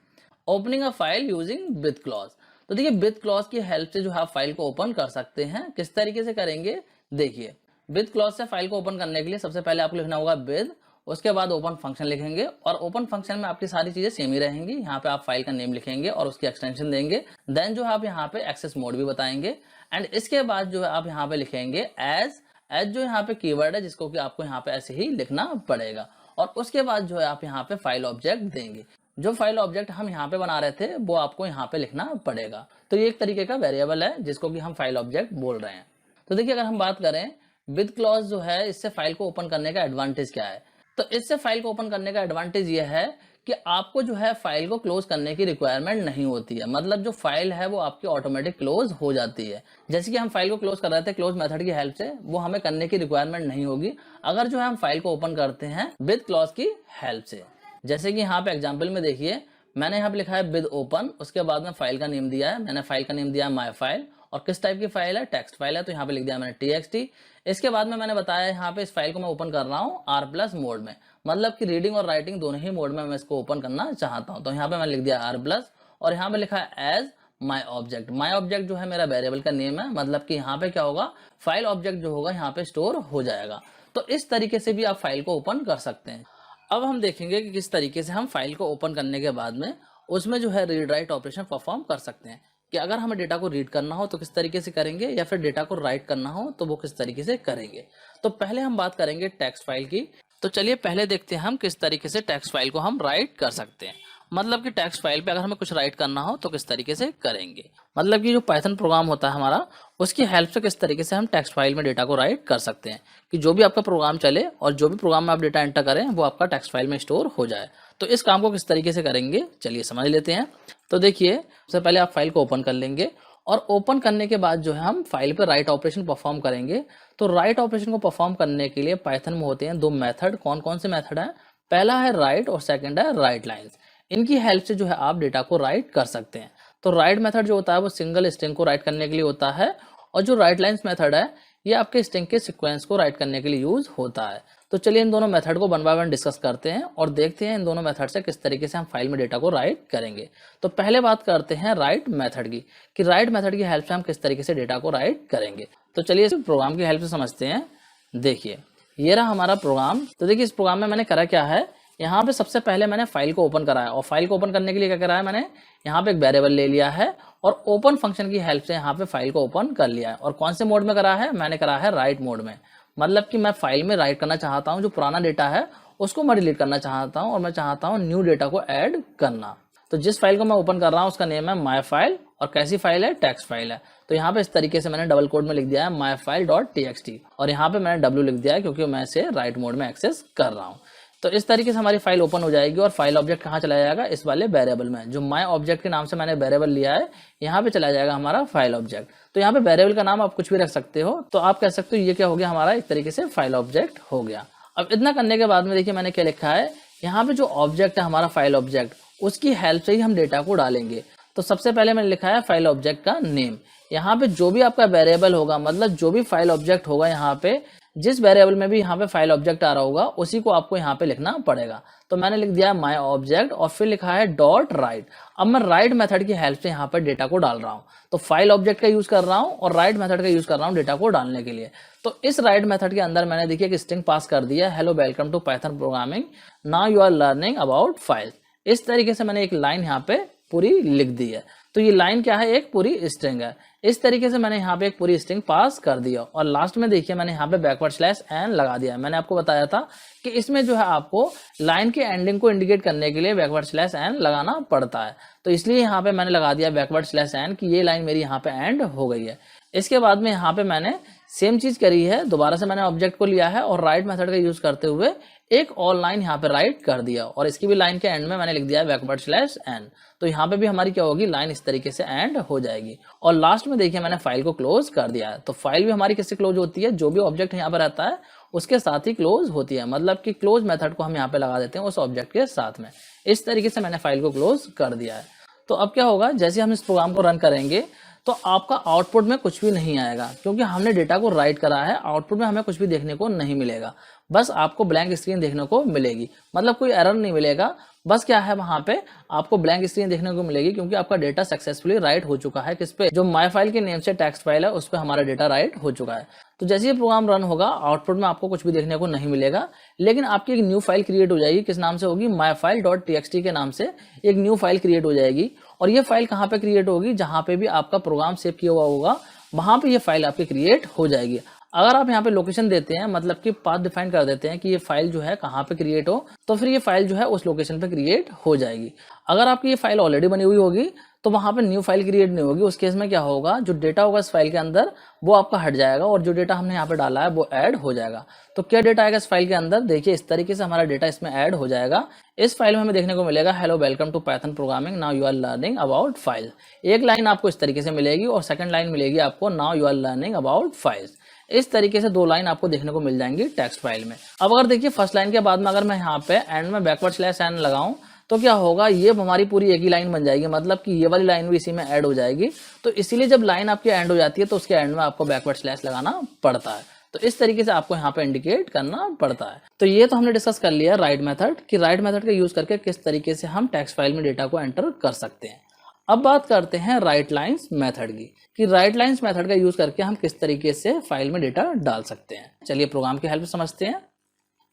opening a file using with clause. तो देखिए विद क्लॉज की हेल्प से जो है आप फाइल को ओपन कर सकते हैं। किस तरीके से करेंगे देखिए, विद क्लॉज से फाइल को ओपन करने के लिए सबसे पहले आपको लिखना होगा विद, उसके बाद ओपन फंक्शन लिखेंगे और ओपन फंक्शन में आपकी सारी चीजें सेम ही रहेंगी। यहाँ पे आप फाइल का नेम लिखेंगे और उसकी एक्सटेंशन देंगे। देन जो है आप यहाँ पे एक्सेस मोड भी बताएंगे एंड इसके बाद जो है आप यहाँ पे लिखेंगे एज जो यहाँ पे कीवर्ड है जिसको कि आपको यहाँ पे ऐसे ही लिखना पड़ेगा और उसके बाद जो है आप यहाँ पे फाइल ऑब्जेक्ट देंगे। जो फाइल ऑब्जेक्ट हम यहाँ पे बना रहे थे वो आपको यहाँ पे लिखना पड़ेगा। तो ये एक तरीके का वेरिएबल है जिसको कि हम फाइल ऑब्जेक्ट बोल रहे हैं। तो देखिए अगर हम बात करें विद क्लॉज जो है इससे फाइल को ओपन करने का एडवांटेज क्या है, तो इससे फाइल को ओपन करने का एडवांटेज ये है कि आपको जो है फाइल को क्लोज करने की रिक्वायरमेंट नहीं होती है। मतलब जो फाइल है वो आपकी ऑटोमेटिक क्लोज हो जाती है। जैसे कि हम फाइल को क्लोज कर रहे थे क्लोज मेथड की हेल्प से, वो हमें करने की रिक्वायरमेंट नहीं होगी अगर जो है हम फाइल को ओपन करते हैं विद क्लॉज की हेल्प से। जैसे कि यहाँ पे एग्जाम्पल में देखिए मैंने यहाँ पे लिखा है विद ओपन, उसके बाद में फाइल का नेम दिया है, मैंने फाइल का नेम दिया है माई फाइल और किस टाइप की फाइल है, टेक्स्ट फाइल है, तो यहाँ पे लिख दिया मैंने txt। इसके बाद में मैंने बताया यहाँ पे इस फाइल को मैं ओपन कर रहा हूँ R+ मोड में, मतलब कि रीडिंग और राइटिंग दोनों ही मोड में मैं इसको ओपन करना चाहता हूँ। तो यहाँ पे मैंने लिख दिया R+ और यहाँ पे लिखा है as my object. My object जो है मेरा वेरिएबल का नेम है, मतलब कि यहाँ पे क्या होगा फाइल ऑब्जेक्ट जो होगा यहाँ पे स्टोर हो जाएगा। तो इस तरीके से भी आप फाइल को ओपन कर सकते हैं। अब हम देखेंगे कि किस तरीके से हम फाइल को ओपन करने के बाद में उसमें जो है रीड राइट ऑपरेशन परफॉर्म कर सकते हैं। कि अगर हमें डेटा को रीड करना हो तो किस तरीके से करेंगे या फिर डेटा को राइट करना हो तो वो किस तरीके से करेंगे। तो पहले हम बात करेंगे टेक्स्ट फाइल की। तो चलिए पहले देखते हैं हम किस तरीके से टेक्स्ट फाइल को हम राइट कर सकते हैं। मतलब कि टेक्स्ट फाइल पे अगर हमें कुछ राइट करना हो तो किस तरीके से करेंगे। मतलब कि जो पाइथन प्रोग्राम होता है हमारा उसकी हेल्प से किस तरीके से हम टेक्स्ट फाइल में डेटा को राइट कर सकते हैं कि जो भी आपका प्रोग्राम चले और जो भी प्रोग्राम में आप डेटा एंटर करें वो आपका टेक्स्ट फाइल में स्टोर हो जाए। तो इस काम को किस तरीके से करेंगे चलिए समझ लेते हैं। तो देखिए सबसे पहले आप फाइल को ओपन कर लेंगे और ओपन करने के बाद जो है हम फाइल पे राइट ऑपरेशन परफॉर्म करेंगे। तो राइट ऑपरेशन को परफॉर्म करने के लिए पाइथन में होते हैं दो मेथड। कौन कौन से मेथड है, पहला है राइट और सेकंड है राइट लाइन्स। इनकी हेल्प से जो है आप डेटा को राइट कर सकते हैं। तो राइट मेथड जो होता है वो सिंगल स्ट्रिंग को राइट करने के लिए होता है और जो राइट लाइन्स मेथड है ये आपके स्ट्रिंग के सीक्वेंस को राइट करने के लिए यूज होता है। तो चलिए इन दोनों मेथड को वन बाय वन डिस्कस करते हैं और देखते हैं इन दोनों मेथड से किस तरीके से हम फाइल में डेटा को राइट करेंगे। तो पहले बात करते हैं राइट मेथड की कि राइट मेथड की हेल्प से हम किस तरीके से डेटा को राइट करेंगे। तो चलिए इस प्रोग्राम की हेल्प से समझते हैं। देखिए ये रहा हमारा प्रोग्राम। तो देखिए इस प्रोग्राम में मैंने करा क्या है, यहाँ पे सबसे पहले मैंने फाइल को ओपन करा है और फाइल को ओपन करने के लिए क्या करा है, मैंने यहाँ पे एक वेरिएबल ले लिया है और ओपन फंक्शन की हेल्प से यहाँ पे फाइल को ओपन कर लिया है। और कौन से मोड में करा है, मैंने करा है राइट मोड में। मतलब कि मैं फाइल में राइट करना चाहता हूँ, जो पुराना डेटा है उसको मैं डिलीट करना चाहता हूँ और मैं चाहता हूँ न्यू डेटा को ऐड करना। तो जिस फाइल को मैं ओपन कर रहा हूँ उसका नेम है माई फाइल और कैसी फाइल है, टेक्स्ट फाइल है। तो यहाँ पे इस तरीके से मैंने डबल कोड में लिख दिया है myfile.txt और यहाँ पे मैंने w लिख दिया है क्योंकि मैं इसे राइट मोड में एक्सेस कर रहा हूँ। तो इस तरीके से हमारी फाइल ओपन हो जाएगी और फाइल ऑब्जेक्ट कहाँ चला जाएगा, इस वाले वेरिएबल में जो माई ऑब्जेक्ट के नाम से मैंने वेरिएबल लिया है यहाँ पे चला जाएगा हमारा फाइल ऑब्जेक्ट। तो यहाँ पे वेरिएबल का नाम आप कुछ भी रख सकते हो। तो आप कह सकते हो ये क्या हो गया, हमारा एक तरीके से फाइल ऑब्जेक्ट हो गया। अब इतना करने के बाद में देखिए मैंने क्या लिखा है, यहाँ पे जो ऑब्जेक्ट है हमारा फाइल ऑब्जेक्ट उसकी हेल्प से ही हम डेटा को डालेंगे। तो सबसे पहले मैंने लिखा है फाइल ऑब्जेक्ट का नेम। यहाँ पे जो भी आपका वेरिएबल होगा, मतलब जो भी फाइल ऑब्जेक्ट होगा, यहाँ पे जिस वेरिएबल में भी यहाँ पे फाइल ऑब्जेक्ट आ रहा होगा उसी को आपको यहाँ पे लिखना पड़ेगा। तो मैंने लिख दिया माई ऑब्जेक्ट और फिर लिखा है डॉट राइट। अब मैं राइट मेथड की हेल्प से यहाँ पे डेटा को डाल रहा हूँ। तो फाइल ऑब्जेक्ट का यूज कर रहा हूँ और राइट मेथड का यूज कर रहा हूँ डेटा को डालने के लिए। तो इस राइट मेथड के अंदर मैंने देखिए एक स्ट्रिंग पास कर दिया, hello welcome to Python programming, now you are learning about file. इस तरीके से मैंने एक लाइन यहाँ पे पूरी लिख दी है। तो ये लाइन क्या है, एक पूरी स्ट्रिंग है। इस तरीके से मैंने यहाँ पे एक पूरी स्ट्रिंग पास कर दिया और लास्ट में देखिए मैंने यहाँ पे बैकवर्ड स्लैश एन लगा दिया है। मैंने आपको बताया था कि इसमें जो है आपको लाइन के एंडिंग को इंडिकेट करने के लिए बैकवर्ड स्लैश एन लगाना पड़ता है। तो इसलिए यहाँ पे मैंने लगा दिया बैकवर्ड स्लैश एन कि ये लाइन मेरी यहाँ पे एंड हो गई है। इसके बाद में यहाँ पे मैंने सेम चीज करी है, दोबारा से मैंने ऑब्जेक्ट को लिया है और राइट मेथड का यूज करते हुए एक और लाइन यहाँ पे राइट कर दिया और इसकी भी लाइन के एंड में मैंने लिख दिया बैकवर्ड स्लैश एन। तो यहाँ पे भी हमारी क्या होगी, लाइन इस तरीके से एंड हो जाएगी। और लास्ट में देखिए मैंने फाइल को क्लोज कर दिया है। तो फाइल भी हमारी किससे क्लोज होती है, जो भी ऑब्जेक्ट यहाँ पे रहता है उसके साथ ही क्लोज होती है। मतलब कि क्लोज मेथड को हम यहाँ पे लगा देते हैं उस ऑब्जेक्ट के साथ में। इस तरीके से मैंने फाइल को क्लोज कर दिया है। तो अब क्या होगा, जैसे हम इस प्रोग्राम को रन करेंगे तो आपका आउटपुट में कुछ भी नहीं आएगा, क्योंकि हमने डेटा को राइट करा है। आउटपुट में हमें कुछ भी देखने को नहीं मिलेगा, बस आपको ब्लैंक स्क्रीन देखने को मिलेगी, मतलब कोई एरर नहीं मिलेगा। बस क्या है, वहां पे आपको ब्लैंक स्क्रीन देखने को मिलेगी, क्योंकि आपका डेटा सक्सेसफुली राइट हो चुका है। किस पे, जो माई फाइल के नेम से टेक्स्ट फाइल है उस पर हमारा डेटा राइट हो चुका है। तो जैसे ये प्रोग्राम रन होगा, आउटपुट में आपको कुछ भी देखने को नहीं मिलेगा, लेकिन आपकी एक न्यू फाइल क्रिएट हो जाएगी। किस नाम से होगी, myfile.txt के नाम से एक न्यू फाइल क्रिएट हो जाएगी। और ये फाइल कहाँ पे क्रिएट होगी, जहाँ पे भी आपका प्रोग्राम सेव किया हुआ होगा वहां पे ये फाइल आपकी क्रिएट हो जाएगी। अगर आप यहाँ पे लोकेशन देते हैं, मतलब कि पाथ डिफाइन कर देते हैं कि ये फाइल जो है कहाँ पे क्रिएट हो, तो फिर ये फाइल जो है उस लोकेशन पे क्रिएट हो जाएगी। अगर आपकी ये फाइल ऑलरेडी बनी हुई होगी तो वहां पे न्यू फाइल क्रिएट नहीं होगी। उस केस में क्या होगा, जो डेटा होगा इस फाइल के अंदर वो आपका हट जाएगा और जो डेटा हमने यहाँ पे डाला है वो ऐड हो जाएगा। तो क्या डेटा आएगा इस फाइल के अंदर, देखिए इस तरीके से हमारा डेटा इसमें ऐड हो जाएगा। इस फाइल में हमें देखने को मिलेगा, hello welcome to Python programming, now you are learning about file. एक लाइन आपको इस तरीके से मिलेगी और सेकंड लाइन मिलेगी आपको, now you are learning about files. इस तरीके से दो लाइन आपको देखने को मिल जाएंगी टेक्स्ट फाइल में। अब अगर देखिए फर्स्ट लाइन के बाद में अगर मैं यहाँ पे एंड में बैकवर्ड स्लैश एन लगाऊं तो क्या होगा, ये हमारी पूरी एक ही लाइन बन जाएगी, मतलब कि ये वाली लाइन भी इसी में ऐड हो जाएगी। तो इसीलिए जब लाइन आपकी एंड हो जाती है तो उसके एंड में आपको बैकवर्ड स्लैश लगाना पड़ता है। तो इस तरीके से आपको यहाँ पे इंडिकेट करना पड़ता है। तो ये तो हमने डिस्कस कर लिया राइट मेथड, कि राइट मेथड का यूज करके किस तरीके से हम टेक्स्ट फाइल में डेटा को एंटर कर सकते हैं। अब बात करते हैं राइट लाइन्स मेथड की, कि राइट लाइन्स मेथड का यूज करके हम किस तरीके से फाइल में डेटा डाल सकते हैं। चलिए प्रोग्राम की हेल्प से समझते हैं।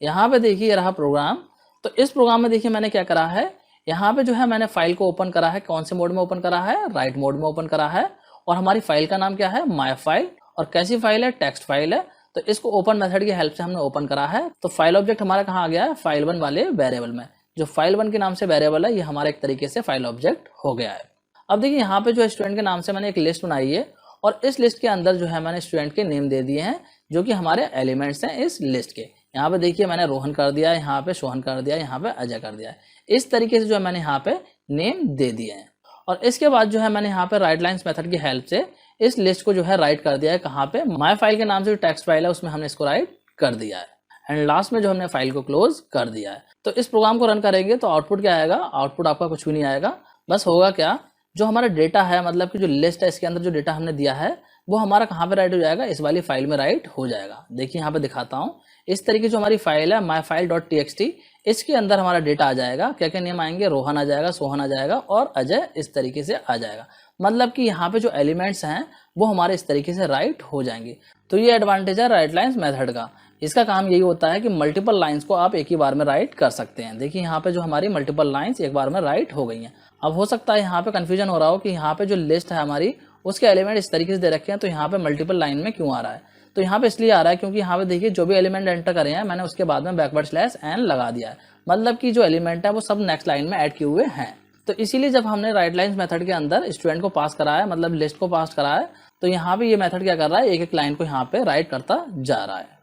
यहाँ पे देखिए रहा प्रोग्राम। तो इस प्रोग्राम में देखिए मैंने क्या करा है, यहाँ पे जो है मैंने फाइल को ओपन करा है। कौन से मोड में ओपन करा है, राइट मोड में ओपन करा है। और हमारी फाइल का नाम क्या है, माई फाइल। और कैसी फाइल है, टेक्स्ट फाइल है। तो इसको ओपन मेथड की हेल्प से हमने ओपन करा है। तो फाइल ऑब्जेक्ट हमारा कहाँ आ गया है, फाइल वन वाले वेरिएबल में। जो फाइल वन के नाम से वेरिएबल है ये हमारा एक तरीके से फाइल ऑब्जेक्ट हो गया है। अब देखिए यहाँ पे जो स्टूडेंट के नाम से मैंने एक लिस्ट बनाई है और इस लिस्ट के अंदर जो है मैंने स्टूडेंट के नेम दे दिए हैं, जो कि हमारे एलिमेंट्स हैं इस लिस्ट के। यहाँ पे देखिए मैंने रोहन कर दिया है, यहाँ पे सोहन कर दिया है, यहाँ पे अजय कर दिया है। इस तरीके से जो है मैंने यहाँ पे नेम दे दिए हैं। और इसके बाद जो है मैंने यहाँ पे राइट लाइन्स मेथड की हेल्प से इस लिस्ट को जो है राइट कर दिया है। कहाँ पे, माई फाइल के नाम से जो टेक्स्ट फाइल है उसमें हमने इसको राइट कर दिया है। एंड लास्ट में जो हमने फाइल को क्लोज कर दिया है। तो इस प्रोग्राम को रन करेंगे तो आउटपुट क्या आएगा, आउटपुट आपका कुछ भी नहीं आएगा। बस होगा क्या, जो हमारा डेटा है, मतलब कि जो लिस्ट है इसके अंदर जो डेटा हमने दिया है वो हमारा कहाँ पे राइट हो जाएगा, इस वाली फाइल में राइट हो जाएगा। देखिए यहाँ पे दिखाता हूँ। इस तरीके जो हमारी फाइल है myfile.txt, इसके अंदर हमारा डेटा आ जाएगा। क्या क्या नेम आएंगे, रोहन आ जाएगा, सोहन आ जाएगा और अजय इस तरीके से आ जाएगा। मतलब कि यहाँ पे जो एलिमेंट्स हैं वो हमारे इस तरीके से राइट हो जाएंगे। तो ये एडवांटेज है राइट लाइन्स मेथड का। इसका काम यही होता है कि मल्टीपल लाइन्स को आप एक ही बार में राइट कर सकते हैं। देखिए यहाँ पे जो हमारी मल्टीपल लाइन्स एक बार में राइट हो गई हैं। अब हो सकता है यहाँ पे कंफ्यूजन हो रहा हो कि यहाँ पे जो लिस्ट है हमारी उसके एलिमेंट इस तरीके से दे रखे हैं, तो यहाँ पे मल्टीपल लाइन में क्यों आ रहा है। तो यहाँ पे इसलिए आ रहा है क्योंकि यहाँ पे देखिए जो भी एलिमेंट एंटर करे हैं मैंने उसके बाद में बैकवर्ड स्लैश एन लगा दिया है। मतलब कि जो एलिमेंट है वो सब नेक्स्ट लाइन में ऐड किए हुए हैं। तो इसीलिए जब हमने राइट लाइन्स मेथड के अंदर स्टूडेंट को पास करा है, मतलब लिस्ट को पास करा है, तो यहाँ पे ये मेथड क्या कर रहा है, एक एक लाइन को यहाँ पे राइट करता जा रहा है।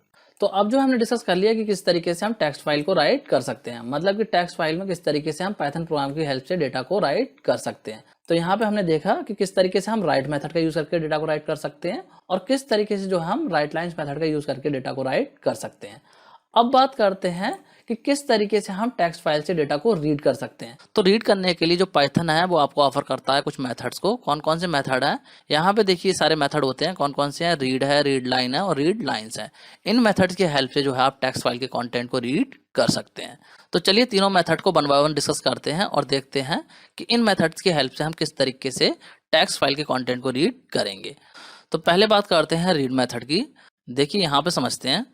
तो अब जो हमने डिस्कस कर लिया कि किस तरीके से हम टेक्स्ट फाइल को राइट कर सकते हैं, मतलब कि टेक्स्ट फाइल में किस तरीके से हम पाइथन प्रोग्राम की हेल्प से डेटा को राइट कर सकते हैं। तो यहाँ पे हमने देखा कि किस तरीके से हम राइट मेथड का यूज करके डेटा को राइट कर सकते हैं और किस तरीके से जो हम राइट लाइन्स मेथड का यूज करके डेटा को राइट कर सकते हैं। अब बात करते हैं कि किस तरीके से हम टेक्स्ट फाइल से डेटा को रीड कर सकते हैं। तो रीड करने के लिए जो पाइथन है वो आपको ऑफर करता है कुछ मेथड्स को। कौन कौन से मेथड है, यहाँ पे देखिए सारे मेथड होते हैं। कौन कौन से हैं, रीड है, रीड लाइन है और रीड लाइन्स है। इन मेथड्स की हेल्प से जो है आप टेक्स्ट फाइल के कंटेंट को रीड कर सकते हैं। तो चलिए तीनों मेथड को वन बाय वन डिस्कस करते हैं और देखते हैं कि इन मेथड्स की हेल्प से हम किस तरीके से टेक्स्ट फाइल के कंटेंट को रीड करेंगे। तो पहले बात करते हैं रीड मेथड की। देखिए यहाँ पे समझते हैं।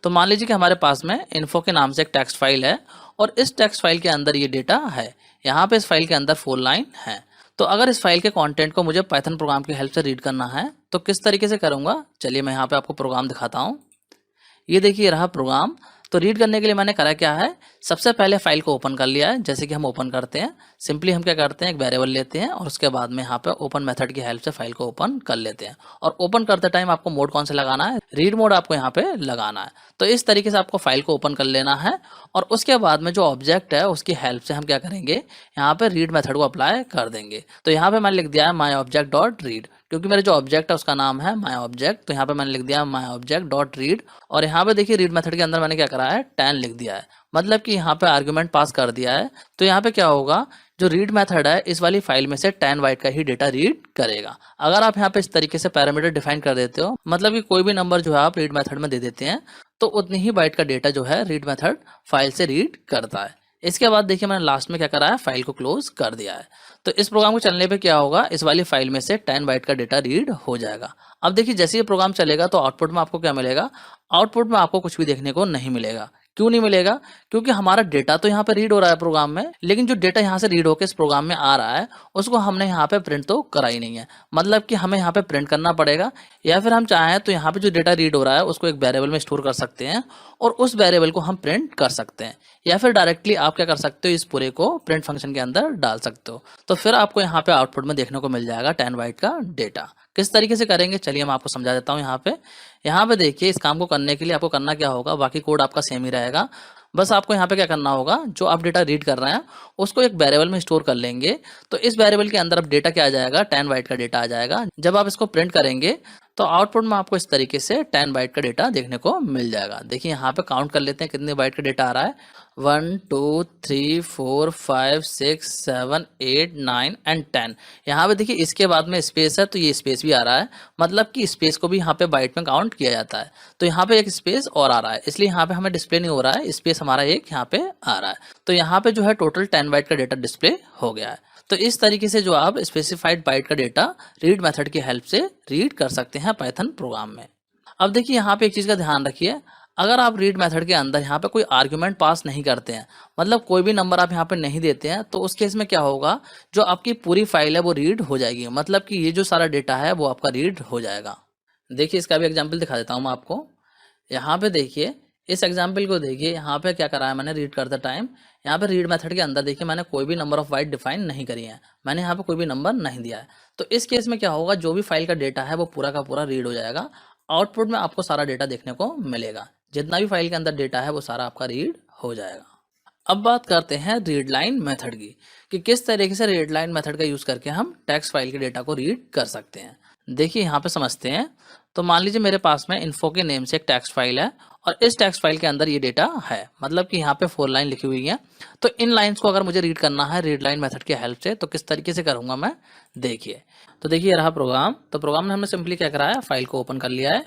तो मान लीजिए कि हमारे पास में इन्फो के नाम से एक टेक्स्ट फाइल है और इस टेक्स्ट फाइल के अंदर ये डेटा है। यहाँ पे इस फाइल के अंदर 4 लाइन है। तो अगर इस फाइल के कंटेंट को मुझे पाइथन प्रोग्राम की हेल्प से रीड करना है तो किस तरीके से करूँगा, चलिए मैं यहाँ पे आपको प्रोग्राम दिखाता हूँ। ये देखिए रहा प्रोग्राम। तो रीड करने के लिए मैंने करा क्या है, सबसे पहले फाइल को ओपन कर लिया है। जैसे कि हम ओपन करते हैं, सिंपली हम क्या करते हैं, एक वेरिएबल लेते हैं और उसके बाद में यहाँ पे ओपन मेथड की हेल्प से फाइल को ओपन कर लेते हैं। और ओपन करते टाइम आपको मोड कौन सा लगाना है, रीड मोड आपको यहाँ पे लगाना है। तो इस तरीके से आपको फाइल को ओपन कर लेना है और उसके बाद में जो ऑब्जेक्ट है उसकी हेल्प से हम क्या करेंगे, यहाँ पे रीड मेथड को अप्लाई कर देंगे। तो यहाँ पे मैंने लिख दिया है माई ऑब्जेक्ट डॉट रीड। क्योंकि मेरा जो ऑब्जेक्ट है उसका नाम है माई ऑब्जेक्ट, तो यहाँ पे मैंने लिख दिया माई ऑब्जेक्ट डॉट रीड, और यहाँ पे देखिए रीड मेथड के अंदर मैंने क्या करा है 10 लिख दिया है, मतलब कि यहाँ पे आर्गुमेंट पास कर दिया है। तो यहाँ पे क्या होगा, जो रीड मेथड है इस वाली फाइल में से 10 बाइट का ही डेटा रीड करेगा। अगर आप यहाँ पे इस तरीके से पैरामीटर डिफाइन कर देते हो, मतलब कि कोई भी नंबर जो है आप रीड मेथड में दे देते हैं, तो उतनी ही बाइट का डेटा जो है रीड मेथड फाइल से रीड करता है। इसके बाद देखिए मैंने लास्ट में क्या करा है, फाइल को क्लोज कर दिया है। तो इस प्रोग्राम को चलने पे क्या होगा, इस वाली फाइल में से 10 बाइट का डेटा रीड हो जाएगा। अब देखिए जैसे ये प्रोग्राम चलेगा तो आउटपुट में आपको क्या मिलेगा, आउटपुट में आपको कुछ भी देखने को नहीं मिलेगा। क्यों नहीं मिलेगा, क्योंकि हमारा डेटा तो यहाँ पे रीड हो रहा है प्रोग्राम में, लेकिन जो डेटा यहाँ से रीड होकर इस प्रोग्राम में आ रहा है उसको हमने यहाँ पे प्रिंट तो करा ही नहीं है। मतलब कि हमें यहाँ पे प्रिंट करना पड़ेगा, या फिर हम चाहें तो यहाँ पे जो डेटा रीड हो रहा है उसको एक वेरिएबल में स्टोर कर सकते हैं और उस वेरिएबल को हम प्रिंट कर सकते हैं, या फिर डायरेक्टली आप क्या कर सकते हो, इस पूरे को प्रिंट फंक्शन के अंदर डाल सकते हो। तो फिर आपको यहाँ पे आउटपुट में देखने को मिल जाएगा 10 बाइट का डेटा। किस तरीके से करेंगे चलिए मैं आपको समझा देता हूँ। यहाँ पे देखिए इस काम को करने के लिए आपको करना क्या होगा, बाकी कोड आपका सेम ही रहेगा, बस आपको यहाँ पे क्या करना होगा, जो आप डेटा रीड कर रहे हैं उसको एक वेरिएबल में स्टोर कर लेंगे। तो इस वेरिएबल के अंदर अब डेटा क्या आ जाएगा, 10 बाइट का डेटा आ जाएगा। जब आप इसको प्रिंट करेंगे तो आउटपुट में आपको इस तरीके से 10 बाइट का डेटा देखने को मिल जाएगा। देखिए यहाँ पे काउंट कर लेते हैं कितने बाइट का डेटा आ रहा है, 1 2 3 4 5 6 7 8 9 एंड 10। यहाँ पे देखिए इसके बाद में स्पेस है तो ये स्पेस भी आ रहा है, मतलब कि स्पेस को भी यहाँ पे बाइट में काउंट किया जाता है। तो यहाँ पे एक स्पेस और आ रहा है, इसलिए यहाँ पे हमें डिस्प्ले नहीं हो रहा है, स्पेस हमारा एक यहाँ पे आ रहा है। तो यहाँ पे जो है टोटल 10 बाइट का डेटा डिस्प्ले हो गया है। तो इस तरीके से जो आप स्पेसिफाइड बाइट का डेटा रीड मेथड की हेल्प से रीड कर सकते हैं पाइथन प्रोग्राम में। अब देखिए यहाँ पे एक चीज़ का ध्यान रखिए, अगर आप रीड मेथड के अंदर यहाँ पे कोई आर्ग्यूमेंट पास नहीं करते हैं, मतलब कोई भी नंबर आप यहाँ पे नहीं देते हैं, तो उस केस में क्या होगा, जो आपकी पूरी फाइल है वो रीड हो जाएगी, मतलब कि ये जो सारा डेटा है वो आपका रीड हो जाएगा। देखिए इसका भी एग्जाम्पल दिखा देता हूँ मैं आपको। यहाँ पे देखिए इस एग्जाम्पल को देखिए, यहाँ पे क्या करा है मैंने रीड करते टाइम, यहाँ पे रीड मेथड के अंदर देखिए मैंने कोई भी नंबर ऑफ बाइट डिफाइन नहीं करी है, मैंने यहाँ पे कोई भी नंबर नहीं दिया है। तो इस केस में क्या होगा, जो भी फाइल का डेटा है वो पूरा का पूरा रीड हो जाएगा। आउटपुट में आपको सारा डेटा देखने को मिलेगा, जितना भी फाइल के अंदर डेटा है वो सारा आपका रीड हो जाएगा। अब बात करते हैं रीड लाइन मेथड की, कि किस तरीके से रीड लाइन मेथड का यूज करके हम टेक्स्ट फाइल के डेटा को रीड कर सकते हैं। देखिए यहाँ पे समझते हैं। तो मान लीजिए मेरे पास में इन्फो के नेम से एक टेक्स्ट फाइल है और इस टेक्स्ट फाइल के अंदर ये डेटा है, मतलब कि यहाँ पे 4 लाइन लिखी हुई है। तो इन लाइंस को अगर मुझे रीड करना है रीड लाइन मेथड की हेल्प से, तो किस तरीके से करूंगा मैं, देखिए। तो देखिए रहा प्रोग्राम। तो प्रोग्राम में हमने सिंपली क्या करा है, फाइल को ओपन कर लिया है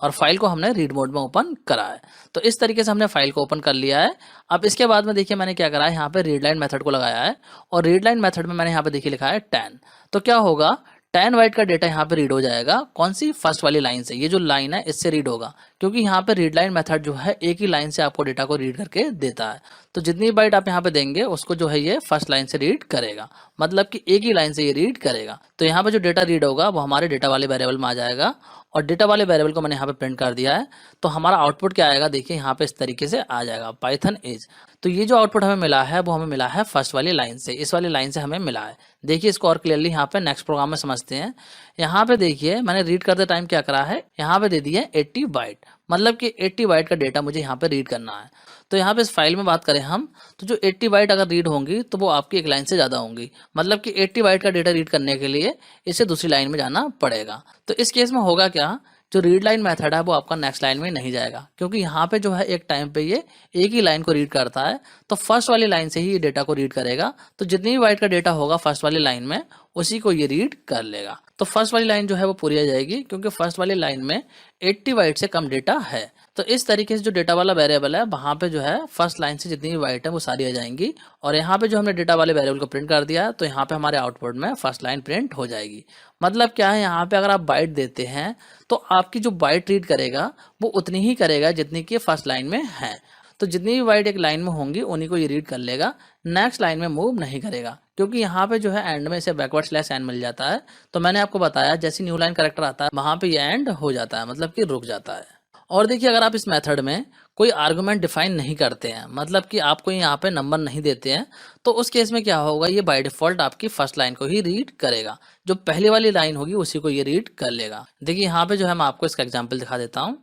और फाइल को हमने रीड मोड में ओपन करा है। तो इस तरीके से हमने फाइल को ओपन कर लिया है। अब इसके बाद में देखिए मैंने क्या करा है, यहाँ पे रीड लाइन मेथड को लगाया है और रीड लाइन मेथड में मैंने यहाँ पे देखिए लिखा है 10। तो क्या होगा, 10 बाइट का डेटा यहाँ पे रीड हो जाएगा। कौन सी, फर्स्ट वाली लाइन से, ये जो लाइन है इससे रीड होगा, क्योंकि यहाँ पे रीड लाइन मेथड जो है एक ही लाइन से आपको डेटा को रीड करके देता है। तो जितनी बाइट आप यहाँ पे देंगे उसको जो है ये फर्स्ट लाइन से रीड करेगा, मतलब कि एक ही लाइन से ये रीड करेगा। तो यहाँ पे जो डेटा रीड होगा वो हमारे डेटा वाले वेरिएबल में आ जाएगा और डेटा वाले वेरिएबल को मैंने यहाँ पे प्रिंट कर दिया है। तो हमारा आउटपुट क्या आएगा, देखिए यहाँ पे इस तरीके से आ जाएगा, पाइथन इज। तो ये जो आउटपुट हमें मिला है वो हमें मिला है फर्स्ट वाली लाइन से, इस वाली लाइन से हमें मिला है। देखिए इसको और क्लियरली यहाँ पे नेक्स्ट प्रोग्राम में समझते हैं। यहाँ पे देखिए मैंने रीड करते टाइम क्या करा है, यहाँ पे दे दिया 80 बाइट, मतलब कि 80 बाइट का डेटा मुझे यहाँ पे रीड करना है। तो यहाँ पे इस फाइल में बात करें हम, तो जो 80 बाइट अगर रीड होंगी तो वो आपकी एक लाइन से ज़्यादा होंगी, मतलब कि 80 बाइट का डेटा रीड करने के लिए इसे दूसरी लाइन में जाना पड़ेगा। तो इस केस में होगा क्या, जो रीड लाइन मेथड है वो आपका नेक्स्ट लाइन में नहीं जाएगा, क्योंकि यहाँ पे जो है एक टाइम पे ये एक ही लाइन को रीड करता है। तो फर्स्ट वाली लाइन से ही ये डेटा को रीड करेगा। तो जितनी भी बाइट का डेटा होगा फर्स्ट वाली लाइन में उसी को ये रीड कर लेगा। तो फर्स्ट वाली लाइन जो है वो पूरी आ जाएगी, क्योंकि फर्स्ट वाली लाइन में 80 बाइट से कम डेटा है। तो इस तरीके से जो डेटा वाला वेरिएबल है वहाँ पे जो है फर्स्ट लाइन से जितनी भी बाइट है वो सारी आ जाएंगी। और यहाँ पे जो हमने डेटा वाले वेरिएबल को प्रिंट कर दिया तो यहाँ पे हमारे आउटपुट में फर्स्ट लाइन प्रिंट हो जाएगी। मतलब क्या है, यहाँ पे अगर आप बाइट देते हैं तो आपकी जो बाइट रीड करेगा वो उतनी ही करेगा जितनी कि फर्स्ट लाइन में है। तो जितनी भी बाइट एक लाइन में होंगी उन्हीं को ये रीड कर लेगा, नेक्स्ट लाइन में मूव नहीं करेगा, क्योंकि यहाँ पे जो है एंड में इसे बैकवर्ड स्लैश एंड मिल जाता है। तो मैंने आपको बताया जैसी न्यू लाइन कैरेक्टर आता है वहां पे ये एंड हो जाता है, मतलब कि रुक जाता है। और देखिए अगर आप इस मेथड में कोई आर्गुमेंट डिफाइन नहीं करते हैं, मतलब कि आपको यहाँ पे नंबर नहीं देते हैं, तो उस केस में क्या होगा, ये बाय डिफॉल्ट आपकी फर्स्ट लाइन को ही रीड करेगा, जो पहली वाली लाइन होगी उसी को ये रीड कर लेगा। देखिए यहाँ पे जो है मैं आपको इसका एग्जाम्पल दिखा देता हूँ।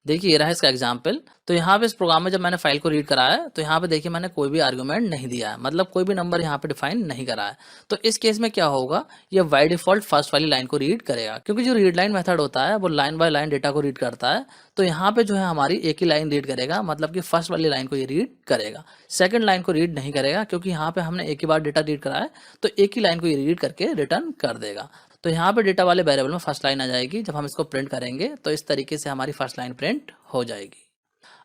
देखिए ये रहा इसका एग्जाम्पल। तो यहाँ पे इस प्रोग्राम में जब मैंने फाइल को रीड करा है तो यहाँ पे देखिए मैंने कोई भी आर्गुमेंट नहीं दिया है, मतलब कोई भी नंबर यहाँ पे डिफाइन नहीं करा है। तो इस केस में क्या होगा, ये बाय डिफॉल्ट फर्स्ट वाली लाइन को रीड करेगा, क्योंकि जो रीड लाइन मेथड होता है वो लाइन बाय लाइन डेटा को रीड करता है। तो यहाँ पे जो है हमारी एक ही लाइन रीड करेगा, मतलब कि फर्स्ट वाली लाइन को ये रीड करेगा, सेकंड लाइन को रीड नहीं करेगा, क्योंकि यहाँ पे हमने एक ही बार डेटा रीड करा है तो एक ही लाइन को ये रीड करके रिटर्न कर देगा। तो यहाँ पे डेटा वाले वेरिएबल में फर्स्ट लाइन आ जाएगी। जब हम इसको प्रिंट करेंगे तो इस तरीके से हमारी फर्स्ट लाइन प्रिंट हो जाएगी।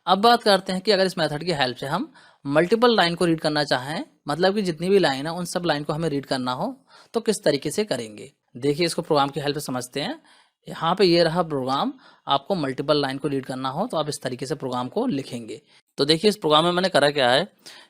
अब बात करते हैं कि अगर इस मेथड की हेल्प से हम मल्टीपल लाइन को रीड करना चाहें, मतलब कि जितनी भी लाइन है उन सब लाइन को हमें रीड करना हो, तो किस तरीके से करेंगे। देखिए इसको प्रोग्राम की हेल्प से समझते हैं। यहाँ पे ये रहा प्रोग्राम, आपको मल्टीपल लाइन को रीड करना हो तो आप इस तरीके से प्रोग्राम को लिखेंगे। तो देखिए इस प्रोग्राम में मैंने करा क्या है,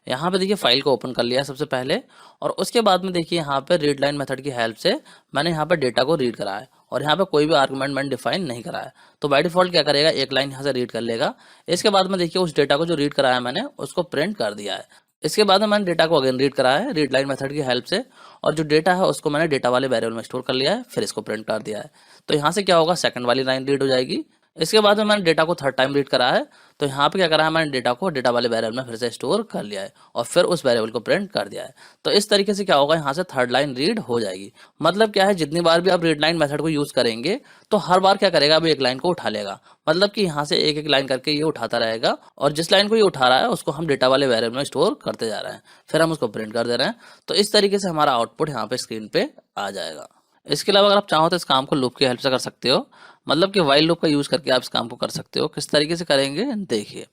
यहाँ पे देखिए फाइल को ओपन कर लिया सबसे पहले, और उसके बाद में देखिए यहाँ पे रीड लाइन मेथड की हेल्प से मैंने यहाँ पे डेटा को रीड करा है, और यहाँ पे कोई भी आर्गुमेंट मैंने डिफाइन नहीं करा है। तो बाय डिफॉल्ट क्या करेगा, एक लाइन यहाँ से रीड कर लेगा। इसके बाद में देखिए उस डेटा को जो रीड कराया मैंने उसको प्रिंट कर दिया है। इसके बाद में मैंने डेटा को अगेन रीड करा है रीड लाइन मेथड की हेल्प से, और जो डेटा है उसको मैंने डेटा वाले वेरिएबल में स्टोर कर लिया है, फिर इसको प्रिंट कर दिया है। तो यहाँ से क्या होगा, सेकंड वाली लाइन रीड हो जाएगी। इसके बाद में मैंने डेटा को थर्ड टाइम रीड करा है, तो यहाँ पे क्या करा है, मैंने डेटा को डेटा वाले वेरिएबल में फिर से स्टोर कर लिया है और फिर उस वेरिएबल को प्रिंट कर दिया है। तो इस तरीके से क्या होगा, यहाँ से थर्ड लाइन रीड हो जाएगी। मतलब क्या है, जितनी बार भी आप रीड लाइन मेथड को यूज करेंगे तो हर बार क्या करेगा, अब एक लाइन को उठा लेगा, मतलब कि यहाँ से एक एक लाइन करके ये उठाता रहेगा, और जिस लाइन को ये उठा रहा है उसको हम डेटा वाले वेरिएबल में स्टोर करते जा रहे हैं, फिर हम उसको प्रिंट कर दे रहे हैं। तो इस तरीके से हमारा आउटपुट यहाँ पे स्क्रीन पे आ जाएगा। इसके अलावा अगर आप चाहो तो इस काम को लूप की हेल्प से कर सकते हो, मतलब कि वाइल लूप का यूज करके आप इस काम को कर सकते हो। किस तरीके से करेंगे देखिए,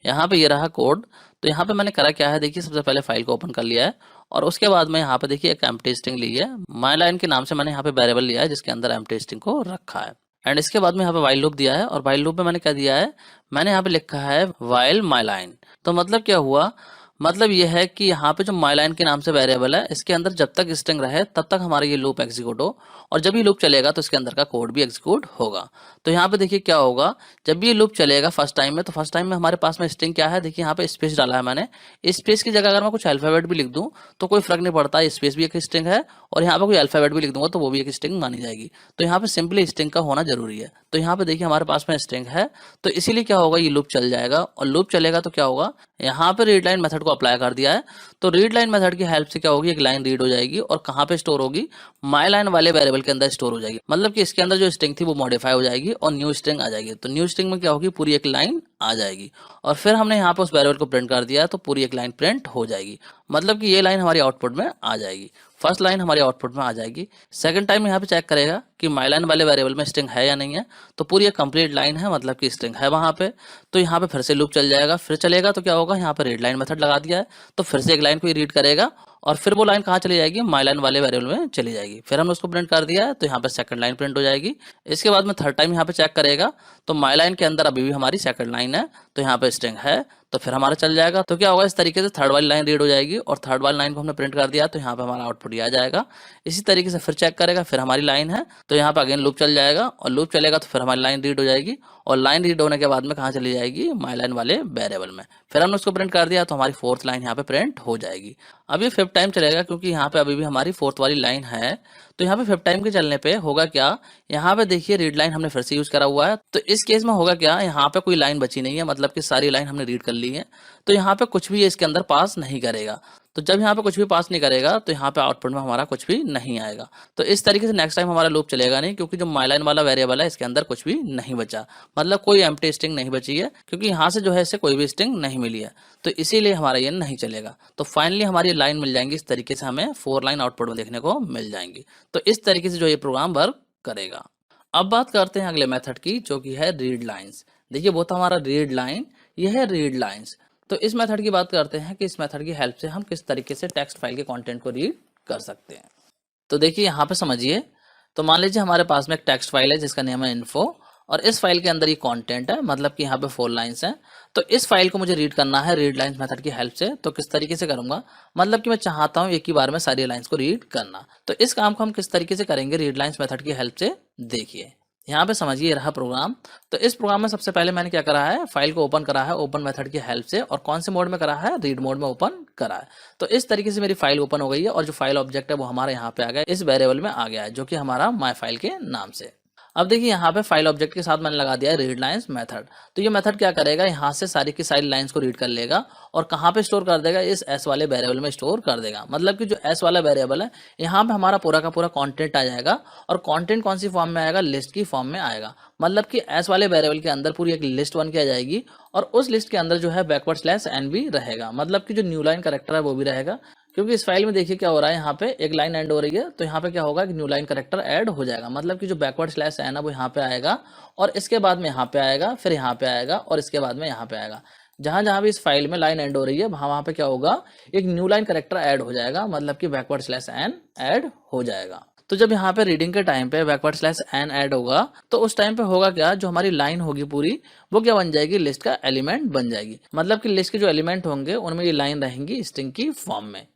यहाँ पे ये रहा कोड। तो यहाँ पे मैंने करा क्या है, देखिए सबसे पहले फाइल को ओपन कर लिया है, और उसके बाद में यहाँ पे देखिए एक एम्प्टी स्ट्रिंग ली है, माय लाइन के नाम से मैंने यहाँ पे वेरिएबल लिया है जिसके अंदर एम्प्टी स्ट्रिंग को रखा है। एंड इसके बाद में यहाँ पे वाइल लूप दिया है, और वाइल लूप में मैंने क्या दिया है, मैंने यहाँ पे लिखा है वाइल माय लाइन। तो मतलब क्या हुआ, मतलब ये है कि यहाँ पे जो मायलाइन के नाम से वेरिएबल है इसके अंदर जब तक स्ट्रिंग रहे तब तक हमारा ये लूप एग्जीक्यूट हो, और जब ये लूप चलेगा तो इसके अंदर का कोड भी एग्जीक्यूट होगा। तो यहाँ पे देखिए क्या होगा, जब भी ये लूप चलेगा फर्स्ट टाइम में, तो फर्स्ट टाइम में हमारे पास में स्ट्रिंग क्या है, देखिए यहाँ पे स्पेस डाला है मैंने। स्पेस की जगह अगर मैं कुछ अल्फाबेट भी लिख दूं तो कोई फर्क नहीं पड़ता, स्पेस भी एक स्ट्रिंग है, और यहाँ पे कोई अल्फाबेट भी लिख दूंगा तो वो भी एक स्ट्रिंग मानी जाएगी। तो यहाँ पे सिंपली स्ट्रिंग का होना जरूरी है। तो यहाँ पे देखिए हमारे पास में स्ट्रिंग है, तो इसीलिए क्या होगा, ये लूप चल जाएगा, और लूप चलेगा तो क्या होगा, यहाँ पे रीड लाइन मेथड को अप्लाई कर दिया है। तो रीड लाइन मेथड की हेल्प से क्या होगी, एक लाइन रीड हो जाएगी, और कहाँ पे स्टोर होगी, माय लाइन वाले वेरिएबल के अंदर स्टोर हो जाएगी। मतलब कि इसके अंदर जो स्ट्रिंग थी वो मॉडिफाई हो जाएगी और न्यू स्ट्रिंग आ जाएगी। तो न्यू स्ट्रिंग में क्या होगी, पूरी एक लाइन आ जाएगी, और फिर हमने यहाँ पे उस वेरिएबल को प्रिंट कर दिया है तो पूरी एक लाइन प्रिंट हो जाएगी। मतलब कि ये लाइन हमारी आउटपुट में आ जाएगी, फर्स्ट लाइन हमारी आउटपुट में आ जाएगी। सेकंड टाइम यहाँ पे चेक करेगा कि माय लाइन वाले वेरिएबल में स्ट्रिंग है या नहीं है, तो पूरी एक कंप्लीट लाइन है, मतलब कि स्ट्रिंग है वहां पे। तो यहाँ पे फिर से लूप चल जाएगा, फिर चलेगा तो क्या होगा, यहाँ पे रीड लाइन मेथड लगा दिया है तो फिर से एक लाइन को रीड करेगा, और फिर वो लाइन कहाँ चली जाएगी, माय लाइन वाले वेरिएबल में चली जाएगी। फिर हमने उसको प्रिंट कर दिया है तो यहाँ पे सेकंड लाइन प्रिंट हो जाएगी। इसके बाद में थर्ड टाइम यहाँ पे चेक करेगा तो माय लाइन के अंदर अभी भी हमारी सेकंड लाइन है, तो यहाँ पे स्ट्रिंग है, तो फिर हमारा चल जाएगा। तो क्या होगा, इस तरीके से थर्ड वाली लाइन रीड हो जाएगी, और थर्ड वाली लाइन को हमने प्रिंट कर दिया तो यहाँ पे हमारा आउटपुट ये आ जाएगा। इसी तरीके से फिर चेक करेगा, फिर हमारी लाइन है तो यहाँ पे अगेन लूप चल जाएगा, और लूप चलेगा तो फिर हमारी लाइन रीड हो जाएगी, और लाइन रीड होने के बाद में कहाँ चली जाएगी, माय लाइन वाले वेरिएबल में। फिर हमने उसको प्रिंट कर दिया तो हमारी फोर्थ लाइन यहाँ पे प्रिंट हो जाएगी। अब ये फिफ्थ टाइम चलेगा क्योंकि यहाँ पे अभी भी हमारी फोर्थ वाली लाइन है। तो यहाँ पे फिफ्थ टाइम के चलने पे होगा क्या, यहाँ पे देखिए रीड लाइन हमने फिर से यूज करा हुआ है, तो इस केस में होगा क्या, यहाँ पे कोई लाइन बची नहीं है, मतलब कि सारी लाइन हमने रीड कर ली है, तो यहाँ पे कुछ भी इसके अंदर पास नहीं करेगा। तो जब यहाँ पे कुछ भी पास नहीं करेगा तो यहाँ पे आउटपुट में हमारा कुछ भी नहीं आएगा। तो इस तरीके से नेक्स्ट टाइम हमारा लूप चलेगा नहीं, क्योंकि जो मायलाइन वाला वेरिएबल है इसके अंदर कुछ भी नहीं बचा, मतलब कोई एम्प्टी स्ट्रिंग नहीं बची है, क्योंकि यहाँ से जो है इसे कोई भी स्ट्रिंग नहीं मिली है, तो इसीलिए हमारा ये नहीं चलेगा। तो फाइनली हमारी लाइन मिल जाएंगी, इस तरीके से हमें 4 लाइन आउटपुट में देखने को मिल जाएंगी। तो इस तरीके से जो ये प्रोग्राम वर्क करेगा। अब बात करते हैं अगले मेथड की, जो कि है रीड लाइंस। देखिए वो था हमारा रीड लाइन, यह है रीड लाइंस। तो इस मेथड की बात करते हैं कि इस मेथड की हेल्प से हम किस तरीके से टेक्स्ट फाइल के कंटेंट को रीड कर सकते हैं। तो देखिए यहाँ पे समझिए, तो मान लीजिए हमारे पास में एक टेक्स्ट फाइल है जिसका नेम है इन्फो, और इस फाइल के अंदर ये कंटेंट है, मतलब कि यहाँ पे 4 लाइंस हैं। तो इस फाइल को मुझे रीड करना है रीड लाइंस मेथड की हेल्प से। तो किस तरीके से करूंगा, मतलब कि मैं चाहता हूँ एक ही बार में सारी लाइंस को रीड करना। तो इस काम को हम किस तरीके से करेंगे रीड लाइंस मेथड की हेल्प से, देखिए यहाँ पे समझिए रहा प्रोग्राम। तो इस प्रोग्राम में सबसे पहले मैंने क्या करा है, फाइल को ओपन करा है ओपन मेथड की हेल्प से, और कौन से मोड में करा है, रीड मोड में ओपन करा है। तो इस तरीके से मेरी फाइल ओपन हो गई है, और जो फाइल ऑब्जेक्ट है वो हमारे यहाँ पे आ गया, इस वेरिएबल में आ गया है, जो कि हमारा माय फाइल के नाम से। अब देखिए यहाँ पे फाइल ऑब्जेक्ट के साथ मैंने लगा दिया है रीड लाइंस मेथड। तो ये मेथड क्या करेगा, यहाँ से सारी की सारी लाइंस को रीड कर लेगा और कहाँ पे स्टोर कर देगा, इस एस वाले वेरिएबल में स्टोर कर देगा। मतलब कि जो एस वाला वेरिएबल है यहाँ पे हमारा पूरा का पूरा कंटेंट आ जाएगा और कंटेंट कौन सी फॉर्म में आएगा, लिस्ट की फॉर्म में आएगा। मतलब कि एस वाले वेरिएबल के अंदर पूरी एक लिस्ट बन के आ जाएगी और उस लिस्ट के अंदर जो है बैकवर्ड स्लैश एन भी रहेगा। मतलब कि जो न्यू लाइन कैरेक्टर है वो भी रहेगा, क्योंकि इस फाइल में देखिए क्या हो रहा है, यहाँ पे एक लाइन एंड हो रही है तो यहाँ पे क्या होगा कि न्यू लाइन कैरेक्टर ऐड हो जाएगा। मतलब कि जो बैकवर्ड स्लैश एन है वो यहाँ पे आएगा और इसके बाद में यहाँ पे आएगा, फिर यहाँ पे आएगा और इसके बाद में यहाँ पे आएगा। जहां जहां भी इस फाइल में लाइन एंड हो रही है वहां पे क्या होगा, एक न्यू लाइन कैरेक्टर ऐड हो जाएगा। मतलब कि बैकवर्ड स्लैश एन ऐड हो जाएगा। तो जब यहाँ पे रीडिंग के टाइम पे बैकवर्ड स्लैश एन ऐड होगा तो उस टाइम पे होगा क्या, जो हमारी लाइन होगी पूरी वो क्या बन जाएगी, लिस्ट का एलिमेंट बन जाएगी। मतलब कि लिस्ट के जो एलिमेंट होंगे उनमें ये लाइन रहेंगी स्ट्रिंग की फॉर्म में।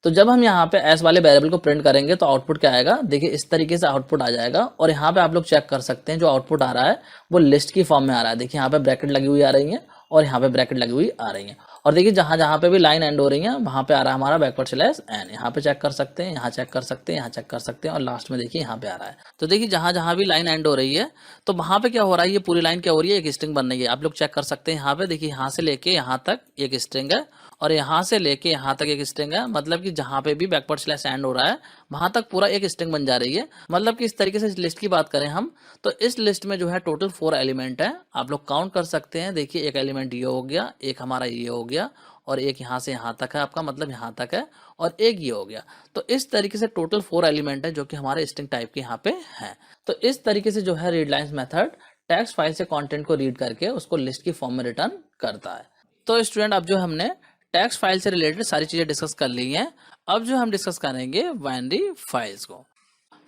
तो जब हम यहाँ पे एस वाले वेरिएबल को प्रिंट करेंगे तो आउटपुट क्या आएगा, देखिए इस तरीके से आउटपुट आ जाएगा। और यहाँ पे आप लोग चेक कर सकते हैं जो आउटपुट आ रहा है वो लिस्ट की फॉर्म में आ रहा है। देखिए यहाँ पे ब्रैकेट लगी हुई आ रही है और यहाँ पे ब्रैकेट लगी हुई आ रही है। और देखिए जहां जहां पे भी लाइन एंड हो रही है वहां पे आ रहा है हमारा बैकवर्ड स्लैश एन। यहाँ पे चेक कर सकते हैं, यहाँ चेक कर सकते हैं, यहाँ चेक कर सकते हैं और लास्ट में देखिए यहाँ पे आ रहा है। तो देखिए जहां जहां भी लाइन एंड हो रही है तो वहां पे क्या हो रहा है, ये पूरी लाइन क्या हो रही है, एक स्ट्रिंग बन रही है। आप लोग चेक कर सकते हैं यहाँ पे देखिए, यहाँ से लेके यहाँ तक एक स्ट्रिंग है और यहाँ से लेके यहाँ तक एक स्ट्रिंग है। मतलब कि जहाँ पे भी बैकवर्ड स्लैश एंड हो रहा है वहां तक पूरा एक स्ट्रिंग बन जा रही है। मतलब कि इस तरीके से इस लिस्ट की बात करें हम तो इस लिस्ट में जो है टोटल 4 एलिमेंट है। आप लोग काउंट कर सकते हैं। देखिए एक एलिमेंट ये हो गया, एक हमारा ये हो गया और एक यहाँ से यहाँ तक है आपका, मतलब यहाँ तक है और एक ये हो गया। तो इस तरीके से टोटल 4 एलिमेंट है जो कि हमारे स्ट्रिंग टाइप के यहाँ पे हैं। तो इस तरीके से जो है read lines method text file से कंटेंट को रीड करके उसको लिस्ट की फॉर्म में रिटर्न करता है। तो स्टूडेंट अब जो हमने टेक्स्ट फाइल से रिलेटेड सारी चीजें डिस्कस कर ली हैं, अब जो हम डिस्कस करेंगे बाइनरी फाइल्स को।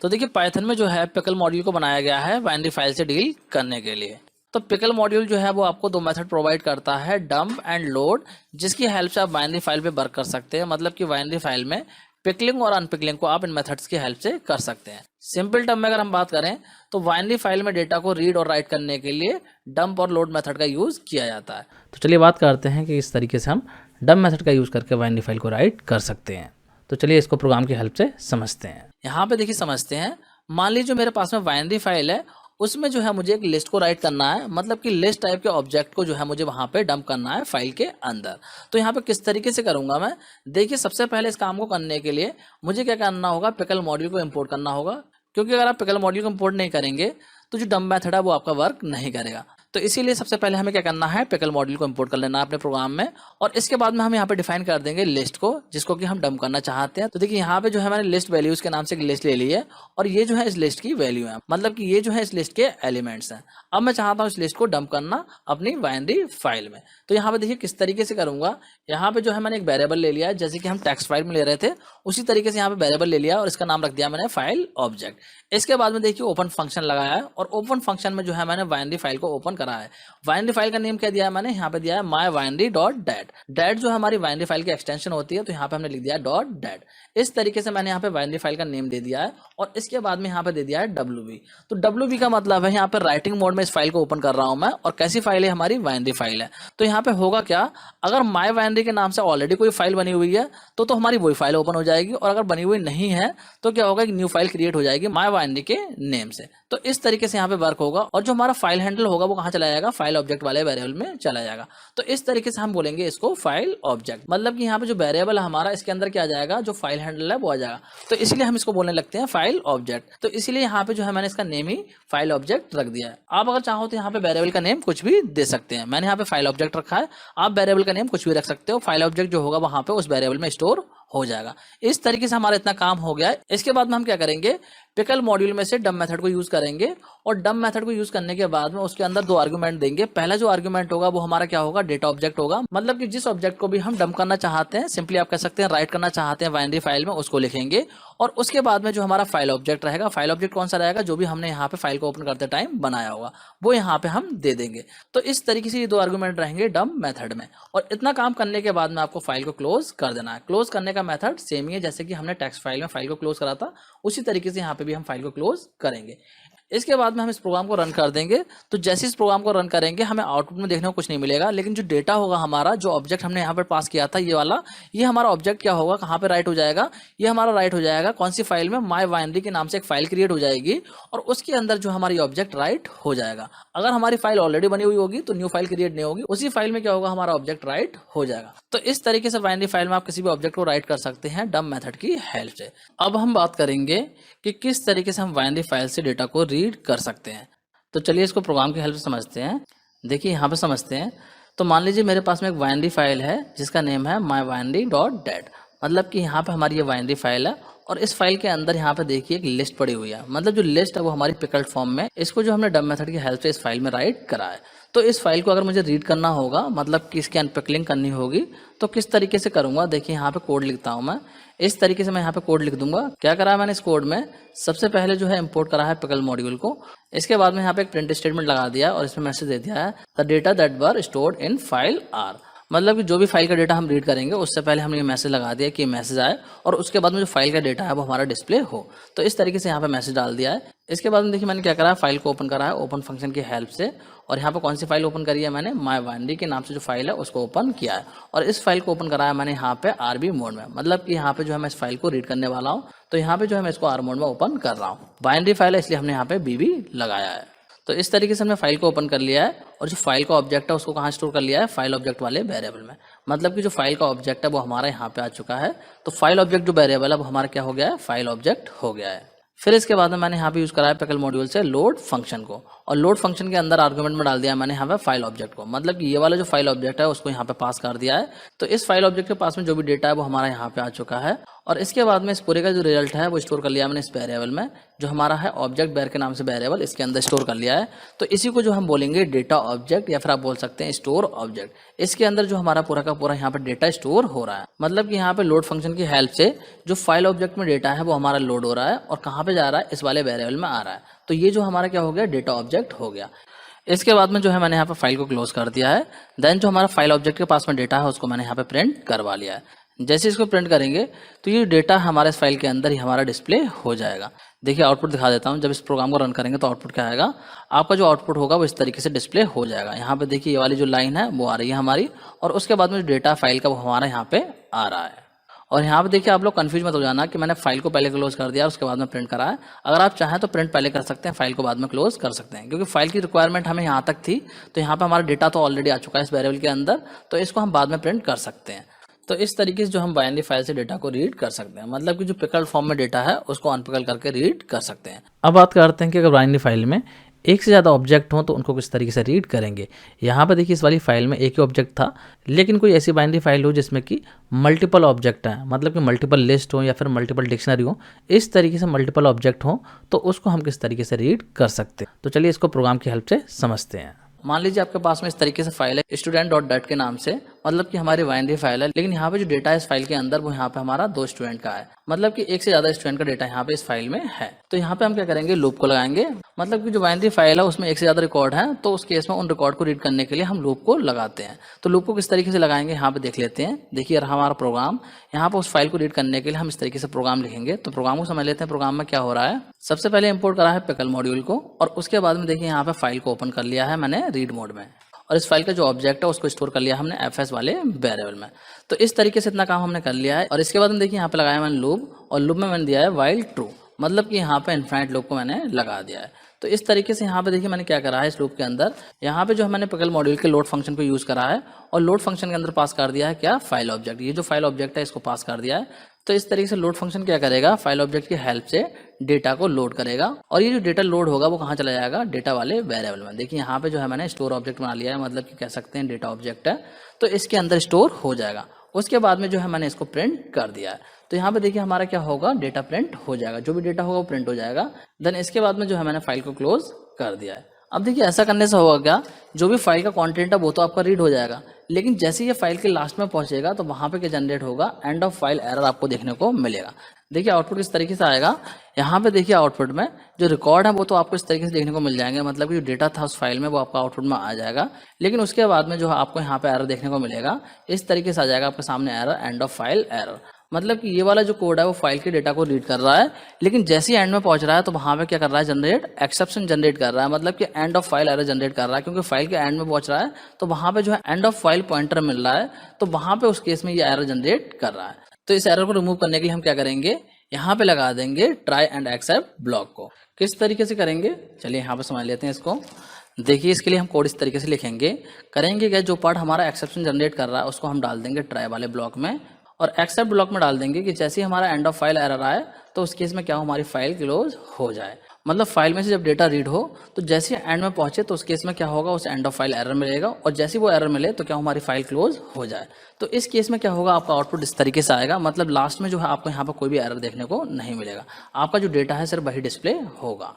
तो देखिए पाइथन में जो है पिकल मॉड्यूल को बनाया गया है बाइनरी फाइल से डील करने के लिए। तो पिकल मॉड्यूल जो है वो आपको 2 मेथड प्रोवाइड करता है, डंप एंड लोड, जिसकी हेल्प से आप बाइनरी फाइल पे वर्क कर सकते हैं। मतलब कि बाइनरी फाइल में पिकलिंग और अनपिकलिंग को आप इन मेथड्स की हेल्प से कर सकते हैं। सिंपल टर्म में अगर हम बात करें तो बाइनरी फाइल में डेटा को रीड और राइट करने के लिए डंप और लोड मेथड का यूज किया जाता है। तो चलिए बात करते हैं कि इस तरीके से हम डंप मेथड का यूज करके बाइनरी फाइल को राइट कर सकते हैं। तो चलिए इसको प्रोग्राम की हेल्प से समझते हैं। यहाँ पे देखिए समझते हैं, मान लीजिए मेरे पास में बाइनरी फाइल है, उसमें जो है मुझे एक लिस्ट को राइट करना है। मतलब कि लिस्ट टाइप के ऑब्जेक्ट को जो है मुझे वहां पे डंप करना है फाइल के अंदर। तो यहाँ पे किस तरीके से करूंगा मैं, देखिए सबसे पहले इस काम को करने के लिए मुझे क्या करना होगा, पिकल मॉड्यूल को इंपोर्ट करना होगा। क्योंकि अगर आप पिकल मॉड्यूल को इंपोर्ट नहीं करेंगे तो जो डंप मेथड है वो आपका वर्क नहीं करेगा। तो इसीलिए सबसे पहले हमें क्या करना है, पिकल मॉड्यूल को इंपोर्ट कर लेना है अपने प्रोग्राम में और इसके बाद में हम यहाँ पे डिफाइन कर देंगे लिस्ट को, जिसको कि हम डंप करना चाहते हैं। तो देखिए यहाँ पे जो है मैंने लिस्ट वैल्यूज के नाम से एक लिस्ट ले ली है और ये जो है इस लिस्ट की वैल्यू है। मतलब कि ये जो है इस लिस्ट के एलिमेंट्स हैं। अब मैं चाहता हूँ इस लिस्ट को डंप करना अपनी बाइनरी फाइल में। तो यहाँ पे देखिए किस तरीके से करूंगा, यहाँ पे जो है मैंने एक वेरिएबल ले लिया है, जैसे कि हम टेक्स्ट फाइल में ले रहे थे उसी तरीके से यहाँ पे वेरिएबल ले लिया और इसका नाम रख दिया मैंने फाइल ऑब्जेक्ट। इसके बाद में देखिए ओपन फंक्शन लगाया है और ओपन फंक्शन में जो है मैंने बाइनरी फाइल को ओपन करा है। बाइनरी फाइल का नेम क्या दिया है मैंने, यहाँ पे दिया है माई बाइनरी डॉट डैट। डैट जो हमारी बाइनरी फाइल की एक्सटेंशन होती है, तो यहाँ पे हमने लिख दिया है डॉट डैट। इस तरीके से मैंने यहाँ पे बाइनरी फाइल का नेम दे दिया है और इसके बाद में यहाँ पे दे दिया है WB। तो WB का मतलब है यहाँ पे राइटिंग मोड में इस फाइल को ओपन कर रहा हूं मैं। और कैसी फाइल है, हमारी बाइनरी फाइल है। तो यहाँ पे होगा क्या, अगर माई बाइनरी के नाम से ऑलरेडी कोई फाइल बनी हुई है तो हमारी वही फाइल ओपन हो जाएगी और अगर बनी हुई नहीं है तो क्या होगा, एक न्यू फाइल क्रिएट हो जाएगी माई बाइनरी के नेम से। तो इस तरीके से यहाँ पे वर्क होगा और जो हमारा फाइल हैंडल होगा वो कहाँ चला जाएगा, फाइल ऑब्जेक्ट वाले वेरिएबल में चला जाएगा। तो इस तरीके से हम बोलेंगे इसको फाइल ऑब्जेक्ट। मतलब कि यहाँ पे जो वेरिएबल है हमारा, इसके अंदर क्या आ जाएगा, जो फाइल हैंडल है वो आ जाएगा। तो इसलिए हम इसको बोलने लगते हैं फाइल ऑब्जेक्ट। तो इसलिए यहाँ पे जो है मैंने इसका नेम ही फाइल ऑब्जेक्ट रख दिया है। आप अगर चाहो तो यहाँ पे वेरिएबल का नेम कुछ भी दे सकते हैं। मैंने यहाँ पे फाइल ऑब्जेक्ट रखा है, आप वेरिएबल का नेम कुछ भी रख सकते हो। फाइल ऑब्जेक्ट जो होगा वहां पे उस वेरिएबल में स्टोर हो जाएगा। इस तरीके से हमारा इतना काम हो गया है। इसके बाद में हम क्या करेंगे, पिकल मॉड्यूल में से डंप मेथड को यूज करेंगे और डंप मेथड को यूज करने के बाद में उसके अंदर 2 आर्गुमेंट देंगे। पहला जो आर्गुमेंट होगा वो हमारा क्या होगा, डेटा ऑब्जेक्ट होगा। मतलब कि जिस ऑब्जेक्ट को भी हम डंप करना चाहते हैं, सिंपली आप कह सकते हैं राइट करना चाहते हैं बाइनरी फाइल में, उसको लिखेंगे। और उसके बाद में जो हमारा फाइल ऑब्जेक्ट रहेगा, फाइल ऑब्जेक्ट कौन सा रहेगा, जो भी हमने यहाँ पे फाइल को ओपन करते टाइम बनाया होगा वो यहाँ पे हम दे देंगे। तो इस तरीके से ये 2 आर्गुमेंट रहेंगे डंप मेथड में। और इतना काम करने के बाद में आपको फाइल को क्लोज कर देना है। क्लोज करने का मेथड सेम ही है, जैसे कि हमने टेक्स्ट फाइल में फाइल को क्लोज करा था, उसी तरीके से यहाँ पे भी हम फाइल को क्लोज करेंगे। इसके बाद में हम इस प्रोग्राम को रन कर देंगे। तो जैसे इस प्रोग्राम को रन करेंगे हमें आउटपुट में देखने को कुछ नहीं मिलेगा, लेकिन जो डेटा होगा हमारा, जो ऑब्जेक्ट हमने यहाँ पर पास किया था ये वाला, ये हमारा ऑब्जेक्ट क्या होगा, कहाँ पे राइट हो जाएगा, ये हमारा राइट हो जाएगा कौन सी फाइल में, माई बाइनरी के नाम से एक फाइल क्रिएट हो जाएगी और उसके अंदर जो हमारी ऑब्जेक्ट राइट हो जाएगा। अगर हमारी फाइल ऑलरेडी बनी हुई होगी तो न्यू फाइल क्रिएट नहीं होगी, उसी फाइल में क्या होगा, हमारा ऑब्जेक्ट राइट हो जाएगा। तो इस तरीके से बाइनरी फाइल में आप किसी भी ऑब्जेक्ट को राइट कर सकते हैं डम मेथड की हेल्प से। अब हम बात करेंगे कि किस तरीके से हम बाइनरी फाइल से डेटा को रीड कर सकते हैं। तो चलिए इसको प्रोग्राम की हेल्प से समझते हैं। देखिए यहाँ पे समझते हैं। तो मान लीजिए मेरे पास में एक बाइनरी फाइल है जिसका नेम है mybinary.dat। मतलब कि यहाँ पे हमारी ये बाइनरी फाइल है और इस फाइल के अंदर यहाँ पे देखिए एक लिस्ट पड़ी हुई है। मतलब जो लिस्ट है वो हमारी पिकल्ड फॉर्म में, इसको जो हमने डम मेथड की हेल्प से इस फाइल में राइट करा है। तो इस फाइल को अगर मुझे रीड करना होगा, मतलब कि इसकी अनपिकलिंग करनी होगी, तो किस तरीके से करूँगा। देखिए यहाँ पे कोड लिखता हूँ मैं, इस तरीके से मैं यहाँ पे कोड लिख दूंगा। क्या करा है मैंने इस कोड में, सबसे पहले जो है इंपोर्ट करा है पिकल मॉड्यूल को। इसके बाद में यहाँ पे एक प्रिंट स्टेटमेंट लगा दिया और इसमें मैसेज दे दिया है the data that were stored in file are. मतलब कि जो भी फाइल का डेटा हम रीड करेंगे उससे पहले हमने ये मैसेज लगा दिया कि ये मैसेज आए और उसके बाद में जो फाइल का डेटा है वो हमारा डिस्प्ले हो। तो इस तरीके से यहाँ पे मैसेज डाल दिया है। इसके बाद में देखिए मैंने क्या करा है, फाइल को ओपन करा है ओपन फंक्शन की हेल्प से। और यहाँ पे कौन सी फाइल ओपन करी है मैंने, माई बाइनरी के नाम से जो फाइल है उसको ओपन किया है और इस फाइल को ओपन कराया मैंने यहाँ पे आरबी मोड में। मतलब कि यहाँ पे जो है मैं इस फाइल को रीड करने वाला हूँ, तो यहाँ पे जो है मैं इसको आर मोड में ओपन कर रहा हूँ। बाइनरी फाइल है इसलिए हमने यहाँ पे बीबी लगाया है। तो इस तरीके से हमने फाइल को ओपन कर लिया है और जो फाइल का ऑब्जेक्ट है उसको कहाँ स्टोर कर लिया है, फाइल ऑब्जेक्ट वाले वेरिएबल में। मतलब कि जो फाइल का ऑब्जेक्ट है वो हमारा यहाँ पे आ चुका है। तो फाइल ऑब्जेक्ट जो वेरिएबल है वो हमारा क्या हो गया है, फाइल ऑब्जेक्ट हो गया है। फिर इसके बाद में मैंने यहाँ पे यूज करा है पिकल मॉड्यूल से लोड फंक्शन को, और लोड फंक्शन के अंदर आर्गुमेंट में डाल दिया मैंने यहाँ पे फाइल ऑब्जेक्ट को। मतलब कि ये वाला जो फाइल ऑब्जेक्ट है उसको यहाँ पे पास कर दिया है। तो इस फाइल ऑब्जेक्ट के पास में जो भी डेटा है वो हमारा यहाँ पे आ चुका है और इसके बाद में इस पूरे का जो रिजल्ट है वो स्टोर कर लिया मैंने इस वेरिएबल में, जो हमारा है ऑब्जेक्ट बेयर के नाम से वेरिएबल, इसके अंदर स्टोर कर लिया है। तो इसी को जो हम बोलेंगे डेटा ऑब्जेक्ट या फिर आप बोल सकते हैं स्टोर ऑब्जेक्ट। इसके अंदर जो हमारा पूरा का पूरा यहाँ पे डेटा स्टोर हो रहा है। मतलब कि यहाँ पे लोड फंक्शन की हेल्प से जो फाइल ऑब्जेक्ट में डेटा है वो हमारा लोड हो रहा है और कहाँ पे जा रहा है, इस वाले वेरिएबल में आ रहा है। तो ये जो हमारा क्या हो गया, डेटा ऑब्जेक्ट हो गया। इसके बाद में जो है मैंने यहाँ पे फाइल को क्लोज कर दिया है। देन जो हमारा फाइल ऑब्जेक्ट के पास में डेटा है उसको मैंने यहाँ पे प्रिंट करवा लिया है। जैसे इसको प्रिंट करेंगे तो ये डेटा हमारे इस फाइल के अंदर ही हमारा डिस्प्ले हो जाएगा। देखिए आउटपुट दिखा देता हूँ। जब इस प्रोग्राम को रन करेंगे तो आउटपुट क्या आएगा, आपका जो आउटपुट होगा वो इस तरीके से डिस्प्ले हो जाएगा। यहाँ पे देखिए ये वाली जो लाइन है वो आ रही है हमारी, और उसके बाद में जो डेटा फाइल का वो हमारा यहाँ पे आ रहा है। और यहाँ पे देखिए आप लोग कंफ्यूज मत हो जाना कि मैंने फाइल को पहले क्लोज कर दिया उसके बाद में प्रिंट करा है। अगर आप चाहें तो प्रिंट पहले कर सकते हैं, फाइल को बाद में क्लोज कर सकते हैं, क्योंकि फाइल की रिक्वायरमेंट हमें यहाँ तक थी। तो यहाँ पे हमारा डेटा तो ऑलरेडी आ चुका है इस वेरिएबल के अंदर, तो इसको हम बाद में प्रिंट कर सकते हैं। तो इस तरीके से जो हम बाइनरी फाइल से डेटा को रीड कर सकते हैं, मतलब कि जो पिकल्ड फॉर्म में डेटा है उसको अनपिकल करके रीड कर सकते हैं। अब बात करते हैं कि अगर बाइनरी फाइल में एक से ज़्यादा ऑब्जेक्ट हो तो उनको किस तरीके से रीड करेंगे। यहाँ पे देखिए इस वाली फाइल में एक ही ऑब्जेक्ट था, लेकिन कोई ऐसी बाइनरी फाइल हो जिसमें कि मल्टीपल ऑब्जेक्ट हैं, मतलब कि मल्टीपल लिस्ट हो या फिर मल्टीपल डिक्शनरी हो, इस तरीके से मल्टीपल ऑब्जेक्ट हो तो उसको हम किस तरीके से रीड कर सकते हैं। तो चलिए इसको प्रोग्राम की हेल्प से समझते हैं। मान लीजिए आपके पास में इस तरीके से फाइल है student.dat के नाम से, मतलब कि हमारी बाइनरी फाइल है, लेकिन यहाँ पे जो डेटा है इस फाइल के अंदर वो यहाँ पे हमारा 2 स्टूडेंट का है। मतलब कि एक से ज्यादा स्टूडेंट का डेटा यहाँ पे इस फाइल में है। तो यहाँ पे हम क्या करेंगे, लूप को लगाएंगे। मतलब कि जो बाइनरी फाइल है उसमें एक से ज्यादा रिकॉर्ड है, तो उस केस में उन रिकॉर्ड को रीड करने के लिए हम लूप को लगाते हैं। तो लूप को किस तरीके से लगाएंगे यहाँ पे देख लेते हैं। देखिए हमारा प्रोग्राम यहाँ पे उस फाइल को रीड करने के लिए हम इस तरीके से प्रोग्राम लिखेंगे। तो प्रोग्राम को समझ लेते हैं, प्रोग्राम में क्या हो रहा है। सबसे पहले इंपोर्ट करा है पिकल मॉड्यूल को, और उसके बाद में देखिए यहाँ पे फाइल को ओपन कर लिया है मैंने रीड मोड में, और इस फाइल का जो ऑब्जेक्ट है उसको स्टोर कर लिया हमने fs वाले वेरिएबल में। तो इस तरीके से इतना काम हमने कर लिया है। और इसके बाद में देखिए यहाँ पे लगाया मैंने लूप, और लूप में मैंने दिया है वाइल ट्रू, मतलब कि यहाँ पे इनफाइनाइट लूप को मैंने लगा दिया है। तो इस तरीके से यहाँ पे देखिए मैंने क्या करा है, इस लूप के अंदर यहाँ पे जो मैंने पिकल मॉड्यूल के लोड फंक्शन को यूज करा है, और लोड फंक्शन के अंदर पास कर दिया है क्या, फाइल ऑब्जेक्ट। ये जो फाइल ऑब्जेक्ट है इसको पास कर दिया है। तो इस तरीके से लोड फंक्शन क्या करेगा, फाइल ऑब्जेक्ट की हेल्प से डेटा को लोड करेगा, और ये जो डेटा लोड होगा वो कहाँ चला जाएगा, डेटा वाले वेरिएबल में। देखिए यहाँ पे जो है मैंने स्टोर ऑब्जेक्ट बना लिया है, मतलब कि कह सकते हैं डेटा ऑब्जेक्ट है, तो इसके अंदर स्टोर हो जाएगा। उसके बाद में जो है मैंने इसको प्रिंट कर दिया है। तो यहाँ पे देखिए हमारा क्या होगा, डेटा प्रिंट हो जाएगा, जो भी डेटा होगा वो प्रिंट हो जाएगा। देन इसके बाद में जो है मैंने फाइल को क्लोज कर दिया है। अब देखिए ऐसा करने से होगा क्या, जो भी फाइल का कंटेंट है वो तो आपका रीड हो जाएगा, लेकिन जैसे ये फाइल के लास्ट में पहुंचेगा तो वहां पे क्या जनरेट होगा, एंड ऑफ फाइल एरर आपको देखने को मिलेगा। देखिए आउटपुट किस तरीके से आएगा, यहाँ पे देखिए आउटपुट में जो रिकॉर्ड है वो तो आपको इस तरीके से देखने को मिल जाएंगे, मतलब कि जो डेटा था उस फाइल में वो आपका आउटपुट में आ जाएगा। लेकिन उसके बाद में जो आपको यहाँ पे एरर देखने को मिलेगा, इस तरीके से आ जाएगा आपके सामने error, end of file error. मतलब कि ये वाला जो कोड है वो फाइल के डेटा को रीड कर रहा है, लेकिन जैसे ही एंड में पहुंच रहा है तो वहां पे क्या कर रहा है, जनरेट एक्सेप्शन जनरेट कर रहा है, मतलब कि end of file error generate कर रहा है, क्योंकि फाइल के एंड में पहुंच रहा है तो वहां पे जो है एंड ऑफ फाइल पॉइंटर मिल रहा है, तो वहां पे उस केस में ये एरर जनरेट कर रहा है। तो इस एरर को रिमूव करने के लिए हम क्या करेंगे, यहाँ पे लगा देंगे ट्राई एंड एक्सेप्ट ब्लॉक को। किस तरीके से करेंगे, चलिए यहाँ पे समझ लेते हैं इसको। देखिए इसके लिए हम कोड इस तरीके से लिखेंगे, करेंगे क्या, जो पार्ट हमारा एक्सेप्शन जनरेट कर रहा है उसको हम डाल देंगे ट्राई वाले ब्लॉक में, और एक्सेप्ट ब्लॉक में डाल देंगे कि जैसे ही हमारा एंड ऑफ फाइल एरर आए तो उस केस में क्या हो, हमारी फाइल क्लोज हो जाए। मतलब फाइल में से जब डेटा रीड हो तो जैसे ही एंड में पहुंचे तो उस केस में क्या होगा, उस एंड ऑफ फाइल एरर मिलेगा, और जैसे ही वो एरर मिले तो क्या हमारी फाइल क्लोज हो जाए। तो इस केस में क्या होगा, आपका आउटपुट इस तरीके से आएगा, मतलब लास्ट में जो है आपको यहाँ पर कोई भी एरर देखने को नहीं मिलेगा, आपका जो डेटा है सिर्फ वही डिस्प्ले होगा।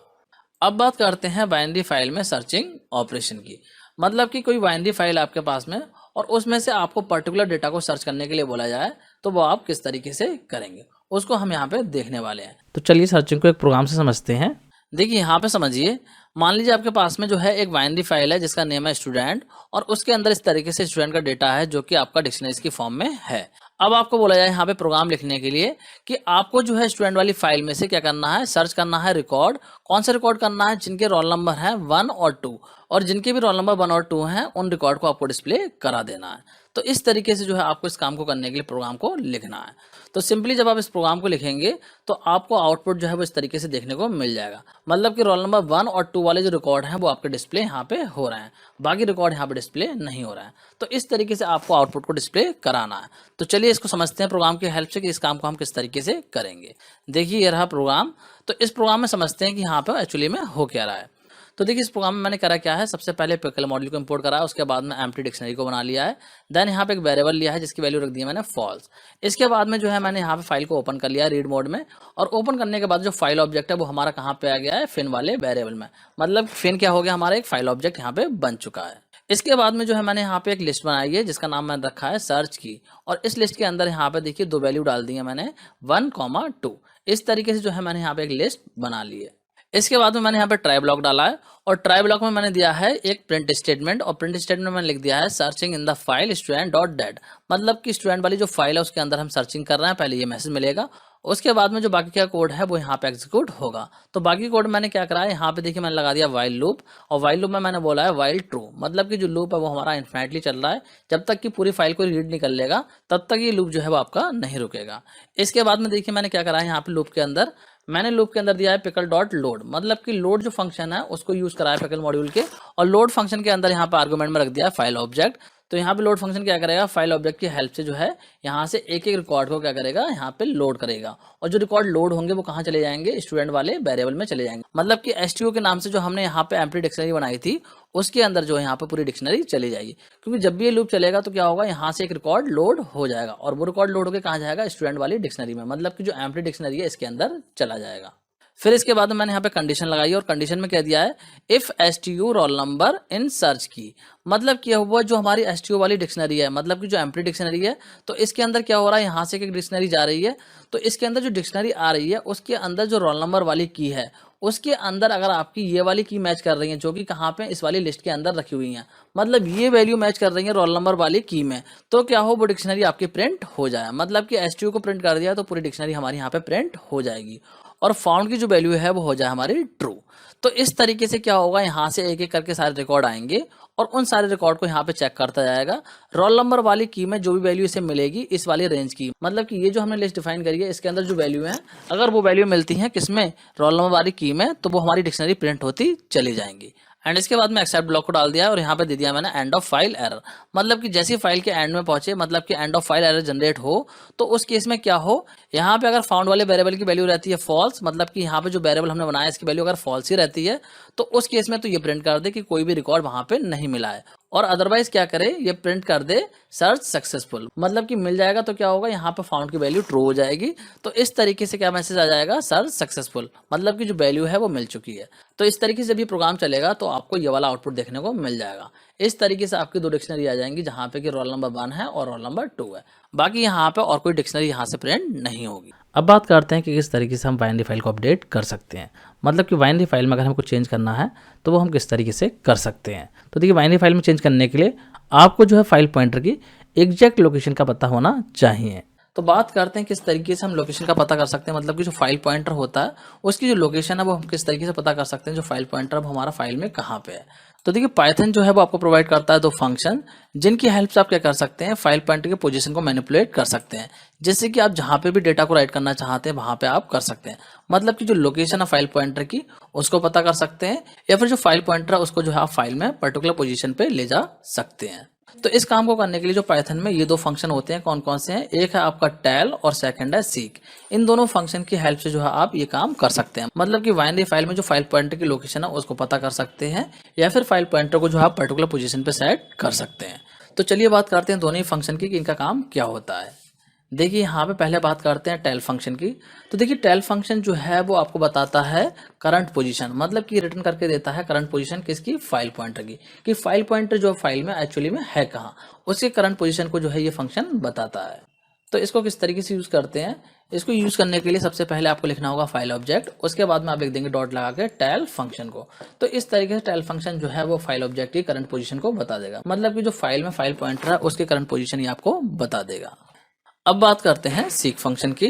अब बात करते हैं बाइनरी फाइल में सर्चिंग ऑपरेशन की। मतलब कि कोई बाइनरी फाइल आपके पास में और उसमें से आपको पर्टिकुलर डेटा को सर्च करने के लिए बोला जाए तो वो आप किस तरीके से करेंगे, उसको हम यहाँ पे देखने वाले हैं। तो चलिए सर्चिंग को एक प्रोग्राम से समझते हैं। देखिए यहाँ पे समझिए, मान लीजिए आपके पास में जो है एक बाइनरी फाइल है जिसका नेम है स्टूडेंट, और उसके अंदर इस तरीके से स्टूडेंट का डेटा है जो कि आपका डिक्शनरीज की फॉर्म में है। अब आपको बोला जाए यहाँ पे प्रोग्राम लिखने के लिए कि आपको जो है स्टूडेंट वाली फाइल में से क्या करना है, सर्च करना है रिकॉर्ड। कौन सा रिकॉर्ड करना है, जिनके रोल नंबर है 1 और 2, और जिनके भी रोल नंबर 1 और 2 हैं उन रिकॉर्ड को आपको डिस्प्ले करा देना है। तो इस तरीके से जो है आपको इस काम को करने के लिए प्रोग्राम को लिखना है। तो सिंपली जब आप इस प्रोग्राम को लिखेंगे तो आपको आउटपुट जो है वो इस तरीके से देखने को मिल जाएगा, मतलब कि रोल नंबर 1 और 2 वाले जो रिकॉर्ड हैं वो आपके डिस्प्ले यहाँ पे हो रहे हैं, बाकी रिकॉर्ड यहाँ पे डिस्प्ले नहीं हो रहा है। तो इस तरीके से आपको आउटपुट को डिस्प्ले कराना है। तो चलिए इसको समझते हैं प्रोग्राम की हेल्प से कि इस काम को हम किस तरीके से करेंगे। देखिए ये रहा प्रोग्राम। तो इस प्रोग्राम में समझते हैं कि यहाँ पे एक्चुअली में हो क्या रहा है। तो देखिए इस प्रोग्राम में मैंने करा क्या है, सबसे पहले पिकल मॉड्यूल को इंपोर्ट करा है, उसके बाद में एम्प्टी डिक्शनरी को बना लिया है, देन यहाँ पे एक वेरिएबल लिया है जिसकी वैल्यू रख दी है मैंने फॉल्स। इसके बाद में जो है मैंने यहाँ पे फाइल को ओपन कर लिया रीड मोड में, और ओपन करने के बाद जो फाइल ऑब्जेक्ट है वो हमारा कहाँ पे आ गया है, फिन वाले वेरिएबल में। मतलब फिन क्या हो गया, हमारा एक फाइल ऑब्जेक्ट यहाँ पे बन चुका है। इसके बाद में जो है मैंने यहाँ पे एक लिस्ट बनाई है जिसका नाम मैंने रखा है सर्च की, और इस लिस्ट के अंदर यहाँ पे देखिए 2 वैल्यू डाल दी है मैंने 1, 2। इस तरीके से जो है मैंने यहाँ पे एक लिस्ट बना ली है। इसके बाद में मैंने यहाँ पे ट्राई ब्लॉक डाला है, और ट्राई ब्लॉक में मैंने दिया है एक प्रिंट स्टेटमेंट, और प्रिंट स्टेटमेंट में मैंने लिख दिया है searching in the file student dot dat. मतलब कि स्टूडेंट वाली जो फाइल है उसके अंदर हम सर्चिंग कर रहे हैं, पहले ये मैसेज मिलेगा, उसके बाद में जो बाकी का कोड है वो यहाँ पे एग्जीक्यूट होगा। तो बाकी कोड मैंने क्या करा है, यहाँ पे देखिए मैंने लगा दिया वाइल लूप, और वाइल लूप में मैंने बोला है वाइल ट्रू, मतलब कि जो लूप है वो हमारा इन्फिनिटली चल रहा है, जब तक कि पूरी फाइल को रीड नहीं कर लेगा तब तक ये लूप जो है वो आपका नहीं रुकेगा। इसके बाद में देखिए मैंने क्या करा है, यहाँ पे लूप के अंदर मैंने लूप के अंदर दिया है पिकल डॉट लोड, मतलब कि लोड जो फंक्शन है उसको यूज करा है पिकल मॉड्यूल के, और लोड फंक्शन के अंदर यहाँ पे आर्गुमेंट में रख दिया है फाइल ऑब्जेक्ट। तो यहाँ पे लोड फंक्शन क्या करेगा, फाइल ऑब्जेक्ट की हेल्प से जो है यहाँ से एक एक रिकॉर्ड को क्या करेगा, यहाँ पे लोड करेगा, और जो रिकॉर्ड लोड होंगे वो कहाँ चले जाएंगे, स्टूडेंट वाले वेरिएबल में चले जाएंगे। मतलब कि एसटीओ के नाम से जो हमने यहाँ पे एम्प्टी डिक्शनरी बनाई थी उसके अंदर जो है यहाँ पे पूरी डिक्शनरी चली जाएगी, क्योंकि जब भी ये लूप चलेगा तो क्या होगा, यहाँ से एक रिकॉर्ड लोड हो जाएगा, और वो रिकॉर्ड लोड होकर कहाँ जाएगा, स्टूडेंट वाली डिक्शनरी में, मतलब कि जो एम्प्टी डिक्शनरी है इसके अंदर चला जाएगा। फिर इसके बाद मैंने यहाँ पे कंडीशन लगाई, और कंडीशन में क्या दिया है, if एसटीयू roll number in search की। मतलब क्या हुआ, जो हमारी एसटीयू वाली डिक्शनरी है, मतलब कि जो एम्प्टी डिक्शनरी है, तो इसके अंदर क्या हो रहा है, यहाँ से एक डिक्शनरी जा रही है, तो इसके अंदर जो डिक्शनरी आ रही है उसके अंदर जो रोल नंबर वाली की है उसके अंदर अगर आपकी ये वाली की मैच कर रही है, जो कि कहाँ पे, इस वाली लिस्ट के अंदर रखी हुई है, मतलब ये वैल्यू मैच कर रही है रोल नंबर वाली की में, तो क्या हो, वो डिक्शनरी आपकी प्रिंट हो जाए। मतलब कि एसटीयू को प्रिंट कर दिया तो पूरी डिक्शनरी हमारी यहाँ पे प्रिंट हो जाएगी, और फाउंड की जो वैल्यू है वो हो जाए हमारी ट्रू। तो इस तरीके से क्या होगा, यहाँ से एक एक करके सारे रिकॉर्ड आएंगे, और उन सारे रिकॉर्ड को यहाँ पे चेक करता जाएगा, रोल नंबर वाली की में जो भी वैल्यू इसे मिलेगी इस वाली रेंज की, मतलब कि ये जो हमने लिस्ट डिफाइन करी है इसके अंदर जो वैल्यू है, अगर वो वैल्यू मिलती है किसमें, रोल नंबर वाली की में, तो वो हमारी डिक्शनरी प्रिंट होती चली जाएंगी। एंड इसके बाद में एक्सेप्ट ब्लॉक को डाल दिया, और यहाँ पे दे दिया मैंने एंड ऑफ फाइल एरर, मतलब कि जैसी फाइल के एंड में पहुंचे, मतलब कि end of file error generate हो, तो उस केस में क्या हो, यहाँ पे अगर फाउंड वाले वेरिएबल की वैल्यू रहती है फॉल्स, मतलब कि यहाँ पे जो वेरिएबल हमने बनाया इसकी वैल्यू अगर फॉल्स ही रहती है, तो उस केस में तो ये प्रिंट कर दे कि कोई भी रिकॉर्ड वहां पे नहीं मिला है, और अदरवाइज क्या करे, ये प्रिंट कर दे सर्च सक्सेसफुल, मतलब कि मिल जाएगा, तो क्या होगा, यहाँ पे फाउंड की वैल्यू ट्रू हो जाएगी। तो इस तरीके से क्या मैसेज आ जाएगा, सर्च सक्सेसफुल, मतलब कि जो वैल्यू है वो मिल चुकी है। तो इस तरीके से जब ये प्रोग्राम चलेगा तो आपको ये वाला आउटपुट देखने को मिल जाएगा। इस तरीके से आपकी 2 डिक्शनरी आ जाएंगी, जहाँ पे कि रोल नंबर 1 है और रोल नंबर 2 है, बाकी यहाँ पे और कोई डिक्शनरी यहाँ से प्रिंट नहीं होगी। अब बात करते हैं कि किस तरीके से हम बाइनरी फाइल को अपडेट कर सकते हैं, मतलब कि बाइनरी फाइल में अगर हमको चेंज करना है तो वो हम किस तरीके से कर सकते हैं। तो देखिए बाइनरी फाइल में चेंज करने के लिए आपको जो है फाइल पॉइंटर की एग्जैक्ट लोकेशन का पता होना चाहिए। तो बात करते हैं किस तरीके से हम लोकेशन का पता कर सकते हैं, मतलब कि जो फाइल पॉइंटर होता है उसकी जो लोकेशन है वो हम किस तरीके से पता कर सकते हैं जो फाइल पॉइंटर अब हमारा फाइल में कहाँ पे है। तो देखिए पाइथन जो है वो आपको प्रोवाइड करता है दो फंक्शन, जिनकी हेल्प से आप क्या कर सकते हैं, फाइल पॉइंटर के पोजीशन को मैनिपुलेट कर सकते हैं, जिससे कि आप जहाँ पे भी डेटा को राइट करना चाहते हैं वहाँ पे आप कर सकते हैं। मतलब कि जो लोकेशन है फाइल पॉइंटर की उसको पता कर सकते हैं, या फिर जो फाइल पॉइंटर है उसको जो है आप फाइल में पर्टिकुलर पोजीशन पे ले जा सकते हैं। तो इस काम को करने के लिए जो पाइथन में ये दो फंक्शन होते हैं, कौन कौन से हैं, एक है आपका टेल और सेकंड है सीक। इन दोनों फंक्शन की हेल्प से जो है आप ये काम कर सकते हैं, मतलब कि बाइनरी फाइल में जो फाइल पॉइंटर की लोकेशन है उसको पता कर सकते हैं, या फिर फाइल पॉइंटर को जो है आप पर्टिकुलर पोजीशन पे सेट कर सकते हैं। तो चलिए बात करते हैं दोनों ही फंक्शन की कि इनका काम क्या होता है। देखिए यहाँ पे पहले बात करते हैं टेल फंक्शन की। तो देखिए टेल फंक्शन जो है वो आपको बताता है करंट पोजीशन, मतलब कि रिटर्न करके देता है करंट पोजीशन किसकी, फाइल पॉइंटर की, कि फाइल पॉइंटर जो फाइल में एक्चुअली में है कहाँ, उसके करंट पोजीशन को जो है ये फंक्शन बताता है। तो इसको किस तरीके से यूज़ करते हैं, इसको यूज़ करने के लिए सबसे पहले आपको लिखना होगा फाइल ऑब्जेक्ट, उसके बाद में आप लिख देंगे डॉट लगा के टेल फंक्शन को। तो इस तरीके से टेल फंक्शन जो है वो फाइल ऑब्जेक्ट की करंट पोजीशन को बता देगा, मतलब कि जो फाइल में फाइल पॉइंटर है उसके करंट पोजीशन ही आपको बता देगा। अब बात करते हैं सीक फंक्शन की।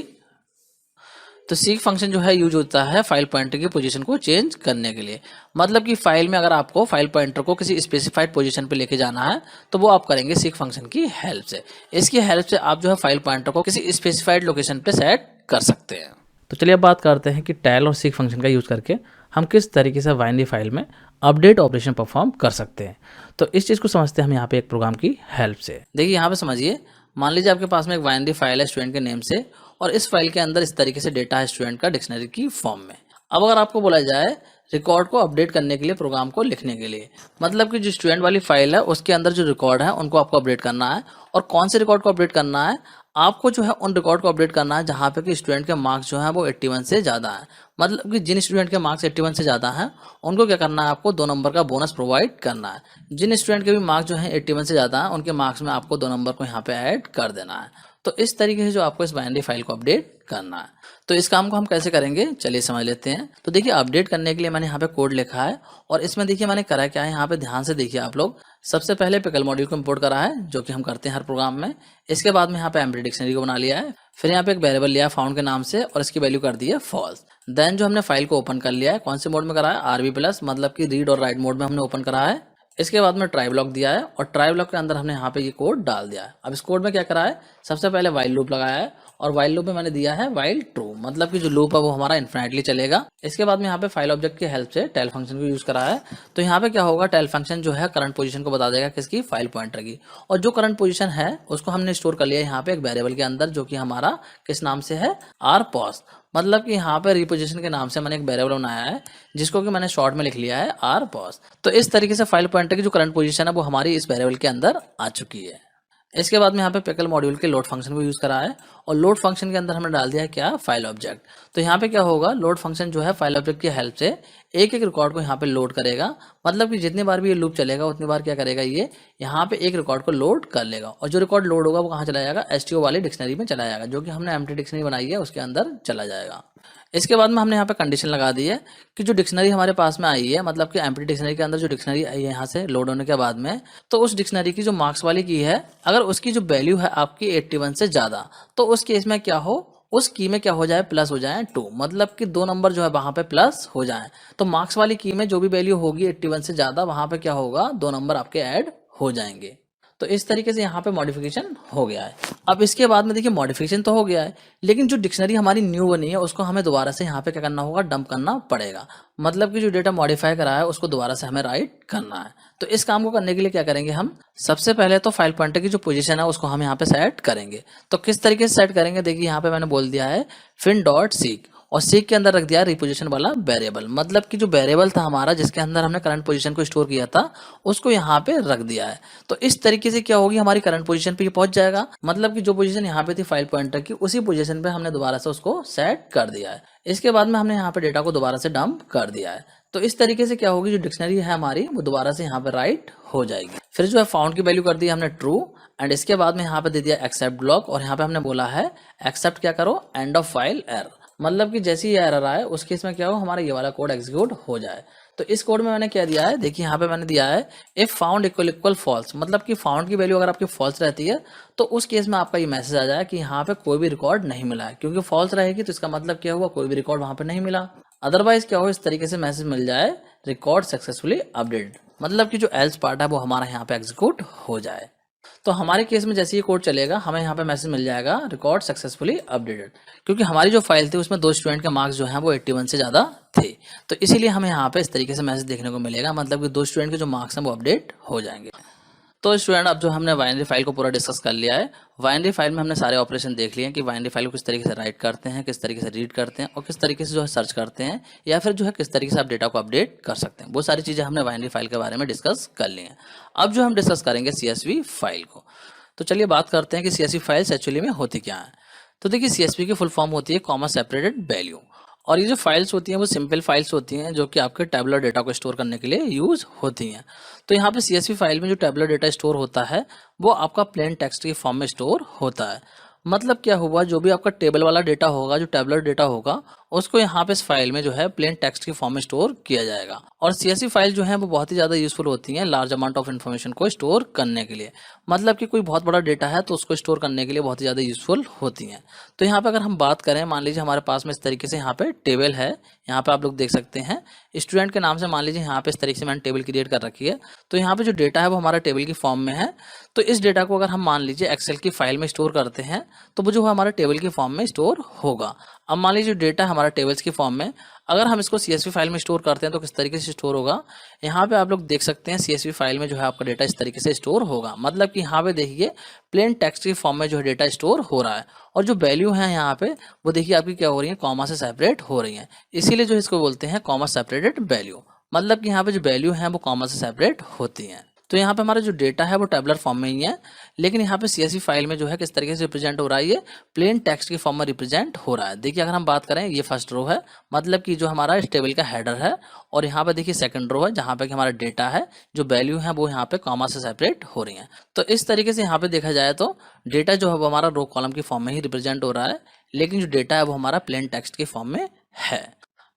तो सीक फंक्शन जो है यूज होता है फाइल पॉइंटर की पोजीशन को चेंज करने के लिए, मतलब कि फाइल में अगर आपको फाइल पॉइंटर को किसी स्पेसिफाइड पोजीशन पे लेके जाना है तो वो आप करेंगे सीक फंक्शन की हेल्प से। इसकी हेल्प से आप जो है फाइल पॉइंटर को किसी स्पेसिफाइड लोकेशन पे सेट कर सकते हैं। तो चलिए अब बात करते हैं कि टेल और सीक फंक्शन का यूज करके हम किस तरीके से बाइनरी फाइल में अपडेट ऑपरेशन परफॉर्म कर सकते हैं। तो इस चीज़ को समझते हैं हम यहाँ पे एक प्रोग्राम की हेल्प से। देखिए यहाँ पे समझिए, मान लीजिए आपके पास में एक बाइनरी फाइल है स्टूडेंट के नेम से, और इस फाइल के अंदर इस तरीके से डेटा है स्टूडेंट का डिक्शनरी की फॉर्म में। अब अगर आपको बोला जाए रिकॉर्ड को अपडेट करने के लिए, प्रोग्राम को लिखने के लिए, मतलब कि जो स्टूडेंट वाली फाइल है उसके अंदर जो रिकॉर्ड है उनको आपको अपडेट करना है। और कौन से रिकॉर्ड को अपडेट करना है, आपको जो है उन रिकॉर्ड को अपडेट करना है जहाँ पे कि स्टूडेंट के मार्क्स जो है वो 81 से ज़्यादा है। मतलब कि जिन स्टूडेंट के मार्क्स 81 से ज़्यादा हैं उनको क्या करना है, आपको 2 नंबर का बोनस प्रोवाइड करना है। जिन स्टूडेंट के भी मार्क्स जो है 81 से ज़्यादा हैं उनके मार्क्स में आपको 2 नंबर को यहाँ पे ऐड कर देना है। तो इस तरीके से जो आपको इस बाइनरी फाइल को अपडेट करना है। तो इस काम को हम कैसे करेंगे, चलिए समझ लेते हैं। तो देखिए अपडेट करने के लिए मैंने यहाँ पे कोड लिखा है, और इसमें देखिए मैंने करा क्या है, यहाँ पे ध्यान से देखिए आप लोग। सबसे पहले पिकल मॉड्यूल को इंपोर्ट करा है, जो कि हम करते हैं हर प्रोग्राम में। इसके बाद में यहाँ पे एम्प्टी डिक्शनरी को बना लिया है, फिर यहाँ पे एक वेरिएबल लिया है फाउंड के नाम से और इसकी वैल्यू कर दी है फॉल्स। देन जो हमने फाइल को ओपन कर लिया है, कौन से मोड में करा है, आरबी प्लस, मतलब कि रीड और राइट मोड में हमने ओपन करा है। इसके बाद में ट्राई ब्लॉक दिया है, और ट्राई ब्लॉक के अंदर हमने यहाँ पे ये कोड डाल दिया है। अब इस कोड में क्या करा है, सबसे पहले वाइल लूप लगाया है, और वाइल लूप में मैंने दिया है वाइल ट्रू, मतलब कि जो लूप है वो हमारा इन्फिनिटली चलेगा। इसके बाद में यहाँ पे फाइल ऑब्जेक्ट की हेल्प से टेल फंक्शन को यूज करा है। तो यहाँ पे क्या होगा, टेल फंक्शन जो है करंट पोजीशन को बता देगा किसकी, फाइल पॉइंटर की। और जो करंट पोजीशन है उसको हमने स्टोर कर लिया यहाँ पे एक वेरिएबल के अंदर, जो कि हमारा किस नाम से है, आर पॉज। मतलब कि यहाँ पे रिपोजिशन के नाम से मैंने एक वेरिएबल बनाया है, जिसको कि मैंने शॉर्ट में लिख लिया है आर पॉज। तो इस तरीके से फाइल पॉइंटर की जो करंट पोजीशन है वो हमारी इस वेरिएबल के अंदर आ चुकी है। इसके बाद में यहाँ पे पिकल मॉड्यूल के लोड फंक्शन को यूज़ करा है, और लोड फंक्शन के अंदर हमने डाल दिया क्या, फाइल ऑब्जेक्ट। तो यहाँ पे क्या होगा, लोड फंक्शन जो है फाइल ऑब्जेक्ट की हेल्प से एक एक रिकॉर्ड को यहाँ पे लोड करेगा। मतलब कि जितनी बार भी ये लूप चलेगा उतनी बार क्या करेगा, ये यहाँ पे एक रिकॉर्ड को लोड कर लेगा, और जो रिकॉर्ड लोड होगा वो कहाँ चला जाएगा, एसटीओ वाली डिक्शनरी में चला जाएगा, जो कि हमने एम्प्टी डिक्शनरी बनाई है उसके अंदर चला जाएगा। इसके बाद में हमने यहाँ पे कंडीशन लगा दी है कि जो डिक्शनरी हमारे पास में आई है, मतलब कि एम्प्टी डिक्शनरी के अंदर जो डिक्शनरी आई है यहाँ से लोड होने के बाद में, तो उस डिक्शनरी की जो मार्क्स वाली की है, अगर उसकी जो वैल्यू है आपकी 81 से ज़्यादा, तो उस केस में क्या हो, उस की में क्या हो जाए, प्लस हो जाए 2, मतलब कि 2 नंबर जो है वहाँ पे प्लस हो जाए। तो मार्क्स वाली की में जो भी वैल्यू होगी 81 से ज़्यादा, वहाँ पे क्या होगा, 2 नंबर आपके ऐड हो जाएंगे। तो इस तरीके से यहाँ पे मॉडिफिकेशन हो गया है। अब इसके बाद में देखिए मॉडिफिकेशन तो हो गया है, लेकिन जो डिक्शनरी हमारी न्यू बनी है उसको हमें दोबारा से यहाँ पे क्या करना होगा, डंप करना पड़ेगा। मतलब कि जो डेटा मॉडिफाई करा है उसको दोबारा से हमें राइट करना है। तो इस काम को करने के लिए क्या करेंगे, हम सबसे पहले तो फाइल पॉइंटर की जो पोजीशन है उसको हम यहाँ पे सेट करेंगे। तो किस तरीके से सेट करेंगे, देखिए यहाँ पे मैंने बोल दिया है फिन डॉट सीक, और सीक के अंदर रख दिया रिपोजिशन वाला वेरिएबल। मतलब कि जो वेरिएबल था हमारा जिसके अंदर हमने करंट पोजीशन को स्टोर किया था, उसको यहाँ पे रख दिया है। तो इस तरीके से क्या होगी, हमारी करंट पोजीशन पे ये पहुंच जाएगा। मतलब कि जो पोजीशन यहाँ पे थी फाइल पॉइंटर की, उसी पोजीशन पे हमने दोबारा से उसको सेट कर दिया है। इसके बाद में हमने यहाँ पे डेटा को दोबारा से डंप कर दिया है। तो इस तरीके से क्या होगी, जो डिक्शनरी है हमारी वो दोबारा से यहाँ पे राइट हो जाएगी। फिर जो है फाउंड की वैल्यू कर दी हमने ट्रू, एंड इसके बाद में यहाँ पे दे दिया एक्सेप्ट ब्लॉक, और यहाँ पे हमने बोला है एक्सेप्ट क्या करो, एंड ऑफ फाइल एरर। मतलब कि जैसे ही एरर आए उस केस में क्या हो, हमारा ये वाला कोड एग्जीक्यूट हो जाए। तो इस कोड में मैंने क्या दिया है, देखिए यहाँ पे मैंने दिया है इफ फाउंड इक्वल फॉल्स, मतलब कि फाउंड की वैल्यू अगर आपकी फॉल्स रहती है तो उस केस में आपका ये मैसेज आ जाए कि यहाँ पे कोई भी रिकॉर्ड नहीं मिला है, क्योंकि फॉल्स रहेगी तो इसका मतलब क्या हुआ, कोई भी रिकॉर्ड वहां पे नहीं मिला। अदरवाइज क्या हो, इस तरीके से मैसेज मिल जाए रिकॉर्ड सक्सेसफुली अपडेटेड, मतलब कि जो एल्स पार्ट है वो हमारा यहाँ पे एग्जीक्यूट हो जाए। तो हमारे केस में जैसे ये कोड चलेगा हमें यहाँ पे मैसेज मिल जाएगा रिकॉर्ड सक्सेसफुली अपडेटेड, क्योंकि हमारी जो फाइल थी उसमें 2 स्टूडेंट के मार्क्स जो हैं वो 81 से ज़्यादा थे, तो इसीलिए हमें यहाँ पे इस तरीके से मैसेज देखने को मिलेगा, मतलब कि 2 स्टूडेंट के जो मार्क्स हैं वो अपडेट हो जाएंगे। तो स्टूडेंट अब जो हमने बाइनरी फाइल को पूरा डिस्कस कर लिया है, बाइनरी फाइल में हमने सारे ऑपरेशन देख लिए हैं कि बाइनरी फाइल को किस तरीके से राइट करते हैं, किस तरीके से रीड करते हैं और किस तरीके से जो है सर्च करते हैं, या फिर जो है किस तरीके से आप डेटा को अपडेट कर सकते हैं। वो सारी चीज़ें हमने बाइनरी फाइल के बारे में डिस्कस कर ली हैं। अब जो हम डिस्कस करेंगे CSV फाइल को, तो चलिए बात करते हैं कि CSV फाइल्स एक्चुअली में होती क्या है। तो देखिए CSV की फुल फॉर्म होती है कॉमा सेपरेटेड वैल्यू, और ये जो फाइल्स होती हैं वो सिंपल फाइल्स होती हैं जो कि आपके टेबुलर डेटा को स्टोर करने के लिए यूज़ होती हैं। तो यहाँ पे CSV फाइल में जो टेबुलर डेटा स्टोर होता है वो आपका प्लेन टेक्स्ट के फॉर्म में स्टोर होता है। मतलब क्या हुआ, जो भी आपका टेबल वाला डेटा होगा, जो टेबुलर डेटा होगा, उसको यहाँ पे इस फाइल में जो है प्लेन टेक्स्ट के फॉर्म में स्टोर किया जाएगा। और CSV फाइल जो है वो बहुत ही ज़्यादा यूजफुल होती हैं लार्ज अमाउंट ऑफ इन्फॉर्मेशन को स्टोर करने के लिए, मतलब कि कोई बहुत बड़ा डेटा है तो उसको स्टोर करने के लिए बहुत ही ज़्यादा यूजफुल होती हैं। तो यहाँ पे अगर हम बात करें, मान लीजिए हमारे पास में इस तरीके से यहाँ पे टेबल है, यहाँ पे आप लोग देख सकते हैं स्टूडेंट के नाम से, मान लीजिए यहाँ पे इस तरीके से मैंने टेबल क्रिएट कर रखी है। तो यहाँ पे जो डेटा है वो हमारा टेबल की फॉर्म में है। तो इस डेटा को अगर हम मान लीजिए एक्सेल की फाइल में स्टोर करते हैं तो वो जो है हमारा टेबल की फॉर्म में स्टोर होगा। अब मान लीजिए डेटा हमारा टेबल्स की फॉर्म में, अगर हम इसको CSV फाइल में स्टोर करते हैं तो किस तरीके से स्टोर होगा, यहाँ पे आप लोग देख सकते हैं CSV फाइल में जो है आपका डेटा इस तरीके से स्टोर होगा। मतलब कि यहाँ पे देखिए प्लेन टेक्स्ट की फॉर्म में जो है डेटा स्टोर हो रहा है, और जो वैल्यू है यहाँ पे वो देखिए आपकी क्या हो रही है, कॉमा से सेपरेट हो रही है, इसीलिए जो इसको बोलते हैं कॉमा सेपरेटेड वैल्यू, मतलब कि यहाँ पे जो वैल्यू है वो कॉमा से सेपरेट होती हैं। तो यहाँ पे हमारा जो डेटा है वो टेबुलर फॉर्म में ही है, लेकिन यहाँ पे CSV फाइल में जो है किस तरीके से रिप्रेजेंट हो रहा है, ये प्लेन टेक्स्ट की फॉर्म में रिप्रेजेंट हो रहा है। देखिए अगर हम बात करें, ये फर्स्ट रो है, मतलब कि जो हमारा इस टेबल का हेडर है, और यहाँ पे देखिए सेकंड रो है जहाँ पे कि हमारा डेटा है, जो वैल्यू है वो यहाँ पे कॉमा से सेपरेट हो रही है। तो इस तरीके से यहाँ पे देखा जाए तो डेटा जो है वो हमारा रो कॉलम की फॉर्म में ही रिप्रेजेंट हो रहा है, लेकिन जो डेटा है वो हमारा प्लेन टेक्स्ट की फॉर्म में है।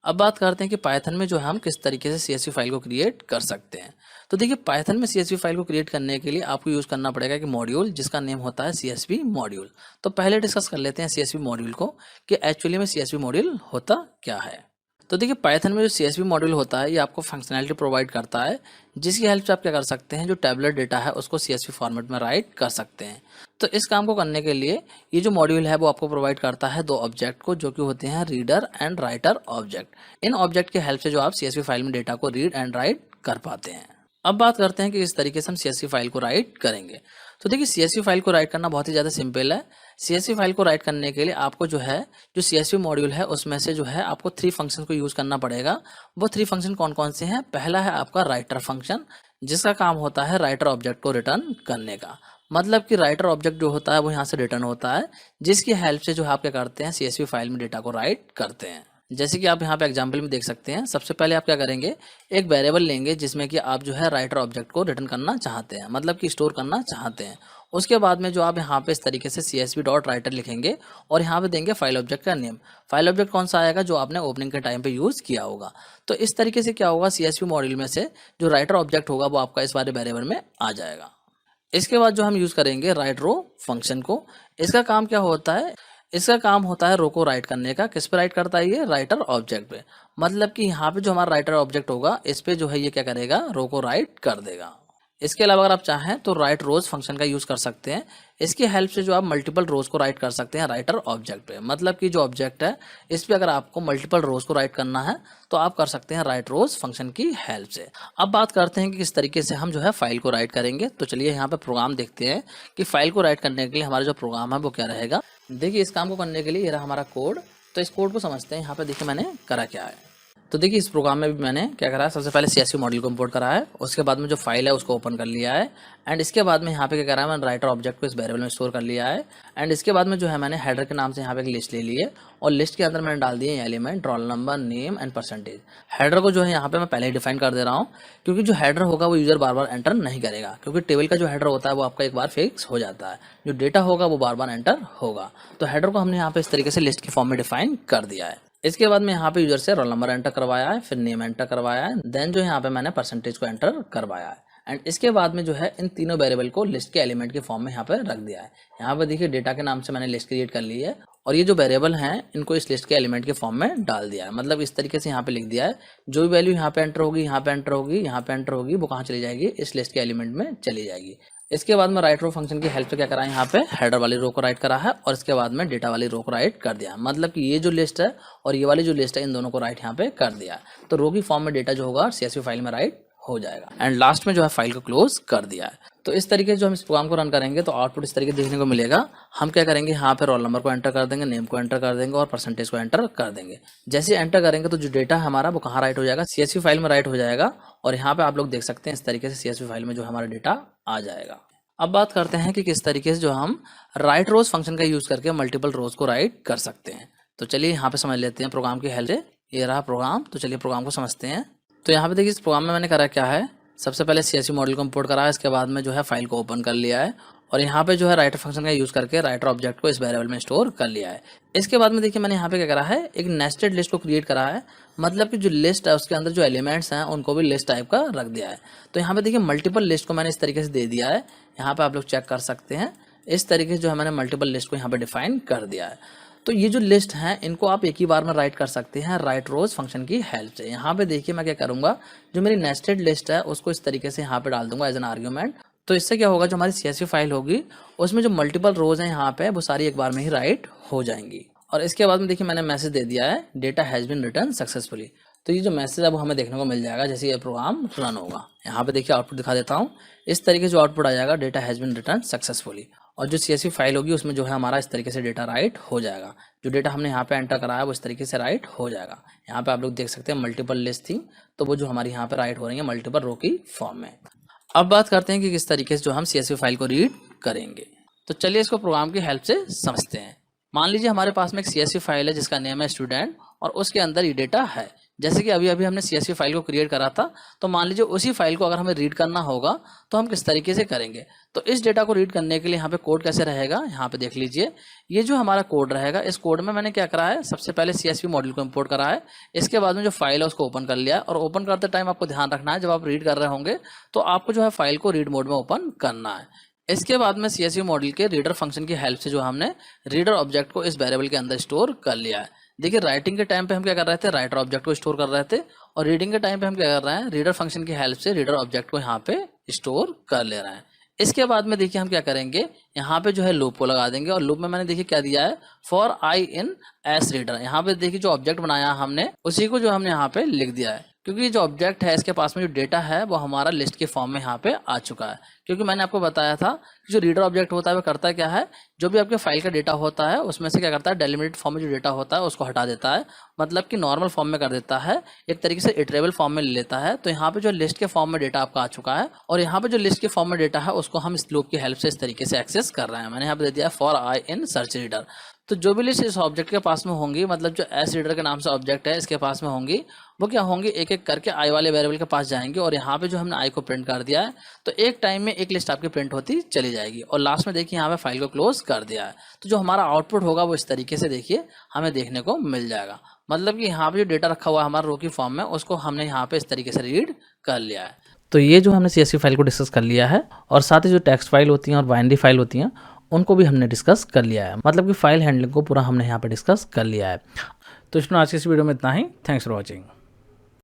अब बात करते हैं कि पाइथन में जो है हम किस तरीके से CSV फाइल को क्रिएट कर सकते हैं। तो देखिए पाइथन में CSV फाइल को क्रिएट करने के लिए आपको यूज़ करना पड़ेगा कि मॉड्यूल जिसका नेम होता है CSV मॉड्यूल। तो पहले डिस्कस कर लेते हैं CSV मॉड्यूल को कि एक्चुअली में CSV मॉड्यूल होता क्या है। तो देखिए पाइथन में जो CSV मॉड्यूल होता है ये आपको फंक्शनैलिटी प्रोवाइड करता है, जिसकी हेल्प से आप क्या कर सकते हैं, जो टेबुलर डेटा है उसको CSV फॉर्मेट में राइट कर सकते हैं। तो इस काम को करने के लिए ये जो मॉड्यूल है वो आपको प्रोवाइड करता है 2 ऑब्जेक्ट को, जो कि होते हैं reader and writer object. In object की हेल्प से जो आप CSV फाइल में डेटा को रीड एंड राइट कर पाते हैं। अब बात करते हैं कि इस तरीके से हम CSV फाइल को राइट करेंगे। तो देखिए CSV फाइल को राइट करना बहुत ही ज़्यादा सिंपल है। CSV फाइल को राइट करने के लिए आपको जो है, जो CSV मॉड्यूल है उसमें से जो है आपको 3 फंक्शन को यूज़ करना पड़ेगा। वो 3 फंक्शन कौन कौन से हैं? पहला है आपका राइटर फंक्शन, जिसका काम होता है राइटर ऑब्जेक्ट को रिटर्न करने का, मतलब कि राइटर ऑब्जेक्ट जो होता है वो यहाँ से रिटर्न होता है, जिसकी हेल्प से जो है आप क्या करते हैं, CSV फाइल में डेटा को राइट करते हैं। जैसे कि आप यहाँ पे एग्जाम्पल में देख सकते हैं, सबसे पहले आप क्या करेंगे, एक वेरिएबल लेंगे जिसमें कि आप जो है राइटर ऑब्जेक्ट को रिटर्न करना चाहते हैं, मतलब कि स्टोर करना चाहते हैं। उसके बाद में जो आप यहाँ पे इस तरीके से CSV.writer लिखेंगे और यहाँ पे देंगे फाइल ऑब्जेक्ट का नेम। फाइल ऑब्जेक्ट कौन सा आएगा, जो आपने ओपनिंग के टाइम पे यूज़ किया होगा। तो इस तरीके से क्या होगा, CSV मॉड्यूल में से जो राइटर ऑब्जेक्ट होगा वो आपका इस वाले वेरिएबल में आ जाएगा। इसके बाद जो हम यूज़ करेंगे राइट रो फंक्शन को। इसका काम क्या होता है, इसका काम होता है रो को राइट करने का। किस पे राइट करता है ये, राइटर ऑब्जेक्ट पे। मतलब कि यहाँ पे जो हमारा राइटर ऑब्जेक्ट होगा इस पे जो है ये क्या करेगा, रो को राइट कर देगा। इसके अलावा अगर आप चाहें तो राइट रोज फंक्शन का यूज़ कर सकते हैं। इसकी हेल्प से जो आप मल्टीपल रोज को राइट कर सकते हैं राइटर ऑब्जेक्ट पे। मतलब कि जो ऑब्जेक्ट है इस पे अगर आपको मल्टीपल रोज को राइट करना है तो आप कर सकते हैं राइट रोज फंक्शन की हेल्प से। अब बात करते हैं कि किस तरीके से हम जो है फाइल को राइट करेंगे। तो चलिए यहाँ पे प्रोग्राम देखते हैं कि फाइल को राइट करने के लिए हमारा जो प्रोग्राम है वो क्या रहेगा। देखिए इस काम को करने के लिए ये रहा हमारा कोड। तो इस कोड को समझते हैं। यहाँ पे देखिए मैंने करा क्या है। तो देखिए इस प्रोग्राम में भी मैंने क्या करा है, सबसे पहले CSV मॉड्यूल को इंपोर्ट करा है। उसके बाद में जो फाइल है उसको ओपन कर लिया है। एंड इसके बाद में यहाँ पे क्या करा है, मैंने राइटर ऑब्जेक्ट को इस वेरिएबल में स्टोर कर लिया है। एंड इसके बाद में जो है मैंने हेडर के नाम से यहाँ पे एक लिस्ट ले ली है और लिस्ट के अंदर मैंने डाल दिए element, roll number, name and percentage. Header को जो है यहाँ पे मैं पहले ही डिफाइन कर दे रहा हूँ, क्योंकि जो हेडर होगा वो यूजर बार बार एंटर नहीं करेगा, क्योंकि टेबल का जो हेडर होता है वो आपका एक बार फिक्स हो जाता है, जो डेटा होगा वो बार बार एंटर होगा। तो हेडर को हमने यहाँ पे इस तरीके से लिस्ट की फॉर्म में डिफाइन कर दिया है। इसके बाद मैं यहाँ पे यूजर से रोल नंबर एंटर करवाया है, फिर नेम एंटर करवाया है, देन जो है यहाँ पे मैंने परसेंटेज को एंटर करवाया है। एंड इसके बाद में जो है इन तीनों वेरिएबल को लिस्ट के एलिमेंट के फॉर्म में यहाँ पे रख दिया है। यहाँ पे देखिए डेटा के नाम से मैंने लिस्ट क्रिएट कर ली है और ये जो वेरिएबल हैं इनको इस लिस्ट के एलिमेंट के फॉर्म में डाल दिया है। मतलब इस तरीके से यहाँ पे लिख दिया है, जो भी वैल्यू यहाँ पे एंटर होगी, यहाँ पे एंटर होगी, यहाँ पे एंटर होगी, वो कहाँ चली जाएगी, इस लिस्ट के एलिमेंट में चली जाएगी। इसके बाद में राइट रो फंक्शन की हेल्प से क्या करा है, यहाँ पे हेडर वाली रो को राइट करा है और इसके बाद में डेटा वाली रो को राइट कर दिया। मतलब कि ये जो लिस्ट है और ये वाली जो लिस्ट है इन दोनों को राइट यहाँ पे कर दिया। तो रो की फॉर्म में डेटा जो होगा CSV फाइल में राइट हो जाएगा एंड लास्ट में जो है फाइल को क्लोज कर दिया है। तो इस तरीके से जो हम इस प्रोग्राम को रन करेंगे तो आउटपुट इस तरीके देखने को मिलेगा। हम क्या करेंगे, यहाँ पे रोल नंबर को एंटर कर देंगे, नेम को एंटर कर देंगे और परसेंटेज को एंटर कर देंगे। जैसे एंटर करेंगे तो जो डेटा है हमारा वो कहाँ राइट हो जाएगा, CSV फाइल में राइट हो जाएगा। और यहाँ पे आप लोग देख सकते हैं इस तरीके से CSV फाइल में जो हमारा डेटा आ जाएगा। अब बात करते हैं कि किस तरीके से जो हम राइट रोज फंक्शन का यूज करके मल्टीपल रोज को राइट कर सकते हैं। तो चलिए यहाँ पे समझ लेते हैं प्रोग्राम की हेल्प से। ये रहा प्रोग्राम, तो चलिए प्रोग्राम को समझते हैं। तो यहाँ पे देखिए इस प्रोग्राम में मैंने करा क्या है, सबसे पहले CSV मॉडल को इंपोर्ट करा है, इसके बाद में जो है फाइल को ओपन कर लिया है और यहाँ पे जो है राइटर फंक्शन का यूज करके राइटर ऑब्जेक्ट को इस वेरिएबल में स्टोर कर लिया है। इसके बाद में देखिए मैंने यहाँ पे क्या करा है, एक नेस्टेड लिस्ट को क्रिएट करा है। मतलब कि जो लिस्ट है उसके अंदर जो एलिमेंट्स हैं उनको भी लिस्ट टाइप का रख दिया है। तो यहाँ पे देखिए मल्टीपल लिस्ट को मैंने इस तरीके से दे दिया है। यहाँ पे आप लोग चेक कर सकते हैं, इस तरीके से जो है मैंने मल्टीपल लिस्ट को यहाँ पे डिफाइन कर दिया है। तो ये जो लिस्ट हैं इनको आप एक ही बार में राइट कर सकते हैं राइट रोज फंक्शन की हेल्प से। यहाँ पे देखिए मैं क्या करूँगा, जो मेरी नेस्टेड लिस्ट है उसको इस तरीके से यहाँ पे डाल दूंगा एज एन आर्ग्यूमेंट। तो इससे क्या होगा, जो हमारी CSV फाइल होगी उसमें जो मल्टीपल रोज हैं यहाँ पे वो सारी एक बार में ही राइट हो जाएंगी। और इसके बाद में देखिए मैंने मैसेज दे दिया है, data has been written successfully. तो ये जो मैसेज है वो हमें देखने को मिल जाएगा जैसे ये प्रोग्राम रन होगा। यहाँ पे देखिए आउटपुट दिखा देता हूँ, इस तरीके से जो आउटपुट आ जाएगा, data has been written successfully. और जो CSV फाइल होगी उसमें जो है हमारा इस तरीके से डेटा राइट हो जाएगा। जो डेटा हमने यहाँ पे एंटर कराया वो इस तरीके से राइट हो जाएगा। यहाँ पे आप लोग देख सकते हैं मल्टीपल लिस्ट थी, तो वो जो हमारी यहाँ पे राइट हो रही है मल्टीपल रो की फॉर्म में। अब बात करते हैं कि किस तरीके से जो हम CSV फाइल को रीड करेंगे। तो चलिए इसको प्रोग्राम की हेल्प से समझते हैं। मान लीजिए हमारे पास में एक CSV फाइल है जिसका नेम है स्टूडेंट और उसके अंदर ये डेटा है। जैसे कि अभी हमने CSV फाइल को क्रिएट करा था, तो मान लीजिए उसी फाइल को अगर हमें रीड करना होगा तो हम किस तरीके से करेंगे। तो इस डेटा को रीड करने के लिए यहाँ पे कोड कैसे रहेगा, यहाँ पे देख लीजिए। ये जो हमारा कोड रहेगा, इस कोड में मैंने क्या करा है, सबसे पहले CSV मॉडल को इंपोर्ट करा है। इसके बाद में जो फाइल है उसको ओपन कर लिया है और ओपन करते टाइम आपको ध्यान रखना है, जब आप रीड कर रहे होंगे तो आपको जो है फाइल को रीड मोड में ओपन करना है। इसके बाद में CSV मॉडल के रीडर फंक्शन की हेल्प से जो हमने रीडर ऑब्जेक्ट को इस वेरिएबल के अंदर स्टोर कर लिया है। देखिए राइटिंग के टाइम पे हम क्या कर रहे थे, राइटर ऑब्जेक्ट को स्टोर कर रहे थे और रीडिंग के टाइम पे हम क्या कर रहे हैं, रीडर फंक्शन की हेल्प से रीडर ऑब्जेक्ट को यहाँ पे स्टोर कर ले रहे हैं। इसके बाद में देखिए हम क्या करेंगे, यहाँ पे जो है लूप को लगा देंगे और लूप में मैंने देखिए क्या दिया है, for I in S reader. यहाँ पे देखिए जो ऑब्जेक्ट बनाया हमने उसी को जो हमने यहाँ पे लिख दिया है, क्योंकि जो ऑब्जेक्ट है इसके पास में जो डेटा है वो हमारा लिस्ट के फॉर्म में यहाँ पे आ चुका है। क्योंकि मैंने आपको बताया था कि जो रीडर ऑब्जेक्ट होता है वो करता है क्या है, जो भी आपके फाइल का डेटा होता है उसमें से क्या करता है, डेलिमिटेड फॉर्म में जो डेटा होता है उसको हटा देता है, मतलब कि नॉर्मल फॉर्म में कर देता है, एक तरीके से इटरेबल फॉर्म में ले लेता है। तो यहाँ पे जो लिस्ट के फॉर्म में डेटा आपका आ चुका है और यहाँ पे जो लिस्ट के फॉर्म में डेटा है उसको हम इस लूप की हेल्प से इस तरीके से एक्सेस कर रहे हैं। मैंने यहाँ पे दे दिया for I in search reader. तो जो भी लिस्ट इस ऑब्जेक्ट के पास में होंगी, मतलब जो एस रीडर के नाम से ऑब्जेक्ट है इसके पास में होंगी, वो क्या होंगी, एक एक करके आई वाले वेरिएबल के पास जाएंगे और यहाँ पे जो हमने आई को प्रिंट कर दिया है तो एक टाइम में एक लिस्ट आपकी प्रिंट होती चली जाएगी। और लास्ट में देखिए यहाँ पे फाइल को क्लोज कर दिया है। तो जो हमारा आउटपुट होगा वो इस तरीके से देखिए हमें देखने को मिल जाएगा। मतलब कि यहाँ पे जो डेटा रखा हुआ है हमारा रो की फॉर्म में उसको हमने यहाँ पे इस तरीके से रीड कर लिया है। तो ये जो हमने CSV फाइल को डिस्कस कर लिया है और साथ ही जो टेक्स्ट फाइल होती हैं और बाइनरी फाइल होती हैं उनको भी हमने डिस्कस कर लिया है। मतलब कि फाइल हैंडलिंग को पूरा हमने यहाँ पे डिस्कस कर लिया है। तो स्टूडेंट आज की इस वीडियो में इतना ही। Thanks for watching.